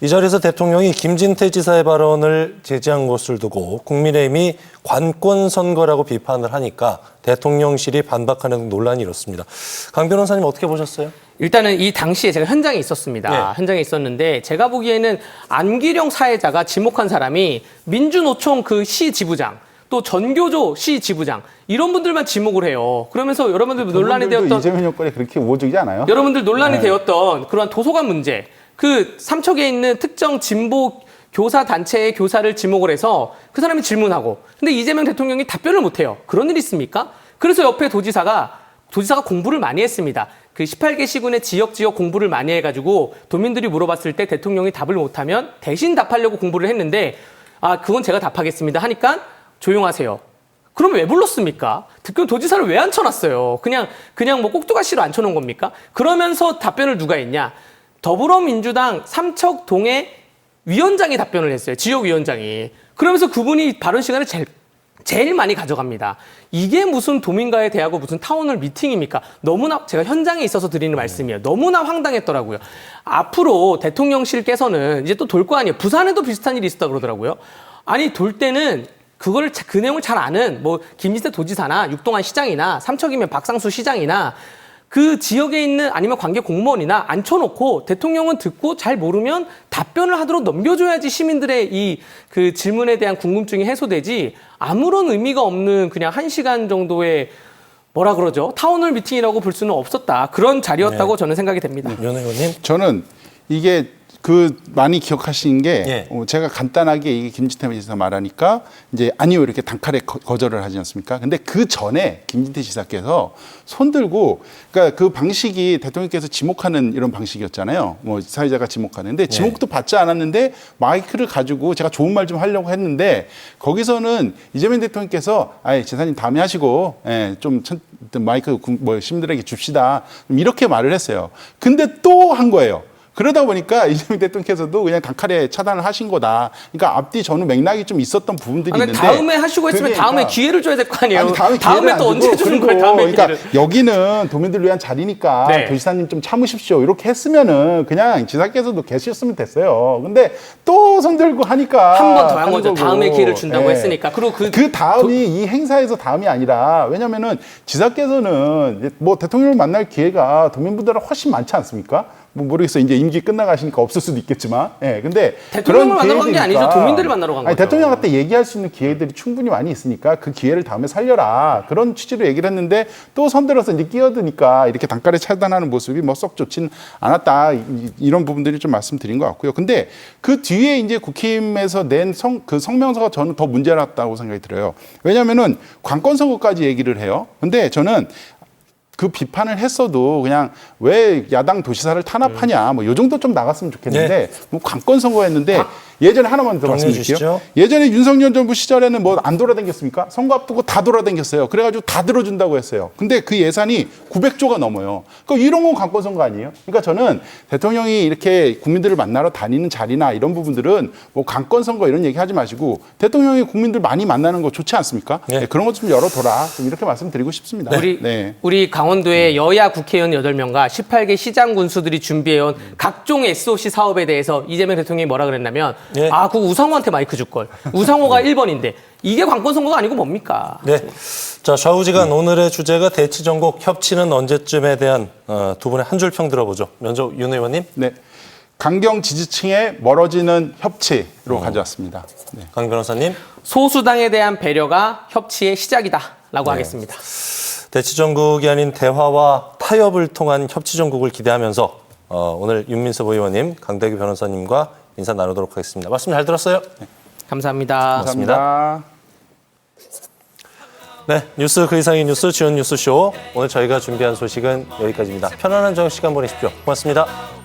이 자리에서 대통령이 김진태 지사의 발언을 제지한 것을 두고 국민의힘이 관권 선거라고 비판을 하니까 대통령실이 반박하는 논란이 일었습니다. 강 변호사님 어떻게 보셨어요? 일단은 이 당시에 제가 현장에 있었습니다. 네. 현장에 있었는데 제가 보기에는 안기령 사회자가 지목한 사람이 민주노총 그 시 지부장, 또 전교조 시 지부장 이런 분들만 지목을 해요. 그러면서 여러분들 논란이 되었던 이재명 여권에 그렇게 우호적이지 않아요? 여러분들 논란이 네. 되었던 그러한 도서관 문제, 그 삼척에 있는 특정 진보 교사 단체의 교사를 지목을 해서 그 사람이 질문하고, 근데 이재명 대통령이 답변을 못 해요. 그런 일이 있습니까? 그래서 옆에 도지사가 공부를 많이 했습니다. 그 18개 시군의 지역 공부를 많이 해가지고 도민들이 물어봤을 때 대통령이 답을 못하면 대신 답하려고 공부를 했는데, 아, 그건 제가 답하겠습니다 하니까 조용하세요. 그럼 왜 불렀습니까? 그럼 도지사를 왜 앉혀놨어요? 그냥 뭐 꼭두가시로 앉혀놓은 겁니까? 그러면서 답변을 누가 했냐? 더불어민주당 삼척동의 위원장이 답변을 했어요. 지역위원장이. 그러면서 그분이 발언 시간을 제일 많이 가져갑니다. 이게 무슨 도민과의 대화고 무슨 타운홀 미팅입니까? 너무나 제가 현장에 있어서 드리는 말씀이에요. 너무나 황당했더라고요. 앞으로 대통령실께서는 이제 또 돌 거 아니에요. 부산에도 비슷한 일이 있었다 그러더라고요. 아니 돌 때는 그 내용을 잘 아는 뭐 김진태 도지사나 육동안 시장이나 삼척이면 박상수 시장이나 그 지역에 있는 아니면 관계 공무원이나 앉혀놓고 대통령은 듣고 잘 모르면 답변을 하도록 넘겨줘야지 시민들의 이 그 질문에 대한 궁금증이 해소되지 아무런 의미가 없는 그냥 1시간 정도의 뭐라 그러죠? 타운홀 미팅이라고 볼 수는 없었다. 그런 자리였다고 저는 생각이 됩니다. 윤 의원님. 저는 이게 많이 기억하시는 게 제가 간단하게 이게 김진태 지사 말하니까 이제 아니요 이렇게 단칼에 거절을 하지 않습니까? 근데 그 전에 김진태 지사께서 손들고 그러니까 그 방식이 대통령께서 지목하는 이런 방식이었잖아요. 뭐 사회자가 지목하는데 지목도 받지 않았는데 마이크를 가지고 제가 좋은 말 좀 하려고 했는데 거기서는 이재명 대통령께서 아이 지사님 다음에 하시고 좀 마이크 뭐 시민들에게 줍시다 이렇게 말을 했어요. 근데 또 한 거예요. 그러다 보니까 이재명 대통령께서도 그냥 단칼에 차단을 하신 거다. 그러니까 앞뒤 전후 맥락이 좀 있었던 부분들이 있는데 다음에 하시고 했으면 다음에 기회를 줘야 될 거 아니에요. 아니, 다음에 또 언제 주는 거예요? 다음에 그러니까 기회를. 여기는 도민들을 위한 자리니까 도지사님 좀 참으십시오. 이렇게 했으면은 그냥 지사께서도 계셨으면 됐어요. 근데 또 손들고 하니까 한 번 더 한 거죠. 다음에 기회를 준다고 했으니까. 그리고 그 다음이 이 행사에서 다음이 아니라 왜냐면은 지사께서는 뭐 대통령을 만날 기회가 도민분들은 훨씬 많지 않습니까? 뭐 모르겠어요. 이제 임기 끝나가시니까 없을 수도 있겠지만. 근데 대통령을 만나러 간 게 아니죠. 도민들을 만나러 간 거죠. 대통령한테 얘기할 수 있는 기회들이 충분히 많이 있으니까 그 기회를 다음에 살려라. 그런 취지로 얘기를 했는데 또 손들어서 이제 끼어드니까 이렇게 단칼에 차단하는 모습이 뭐 썩 좋진 않았다. 이런 부분들이 좀 말씀드린 것 같고요. 근데 그 뒤에 이제 국힘에서 낸 그 성명서가 저는 더 문제였다고 생각이 들어요. 왜냐면은 관건 선거까지 얘기를 해요. 근데 저는 그 비판을 했어도 그냥 왜 야당 도시사를 탄압하냐 뭐 요 정도 좀 나갔으면 좋겠는데 뭐 관건 선거였는데 예전에 하나만 더 말씀드릴게요. 예전에 윤석열 정부 시절에는 뭐 안 돌아다녔습니까? 선거 앞두고 다 돌아다녔어요. 그래가지고 다 들어준다고 했어요. 근데 그 예산이 900조가 넘어요. 그러니까 이런 건 관건 선거 아니에요? 그러니까 저는 대통령이 이렇게 국민들을 만나러 다니는 자리나 이런 부분들은 뭐 관건 선거 이런 얘기 하지 마시고 대통령이 국민들 많이 만나는 거 좋지 않습니까? 그런 것 좀 열어둬라. 좀 이렇게 말씀드리고 싶습니다. 우리 강원도의 여야 국회의원 8명과 18개 시장 군수들이 준비해온 각종 SOC 사업에 대해서 이재명 대통령이 뭐라 그랬냐면 그거 우상호한테 마이크 줄 걸. 우상호가 1번인데 이게 관건 선거가 아니고 뭡니까? 자, 좌우지간 오늘의 주제가 대치 전국 협치는 언제쯤에 대한 두 분의 한 줄 평 들어보죠. 먼저 윤 의원님. 강경 지지층에 멀어지는 협치로 가져왔습니다. 강 변호사님. 소수당에 대한 배려가 협치의 시작이다라고 하겠습니다. 대치 전국이 아닌 대화와 타협을 통한 협치 전국을 기대하면서 오늘 윤민섭 의원님, 강대규 변호사님과 인사 나누도록 하겠습니다. 말씀 잘 들었어요? 감사합니다. 고맙습니다. 네, 뉴스 그 이상의 뉴스 지원 뉴스쇼. 오늘 저희가 준비한 소식은 여기까지입니다. 편안한 저녁 시간 보내십시오. 고맙습니다.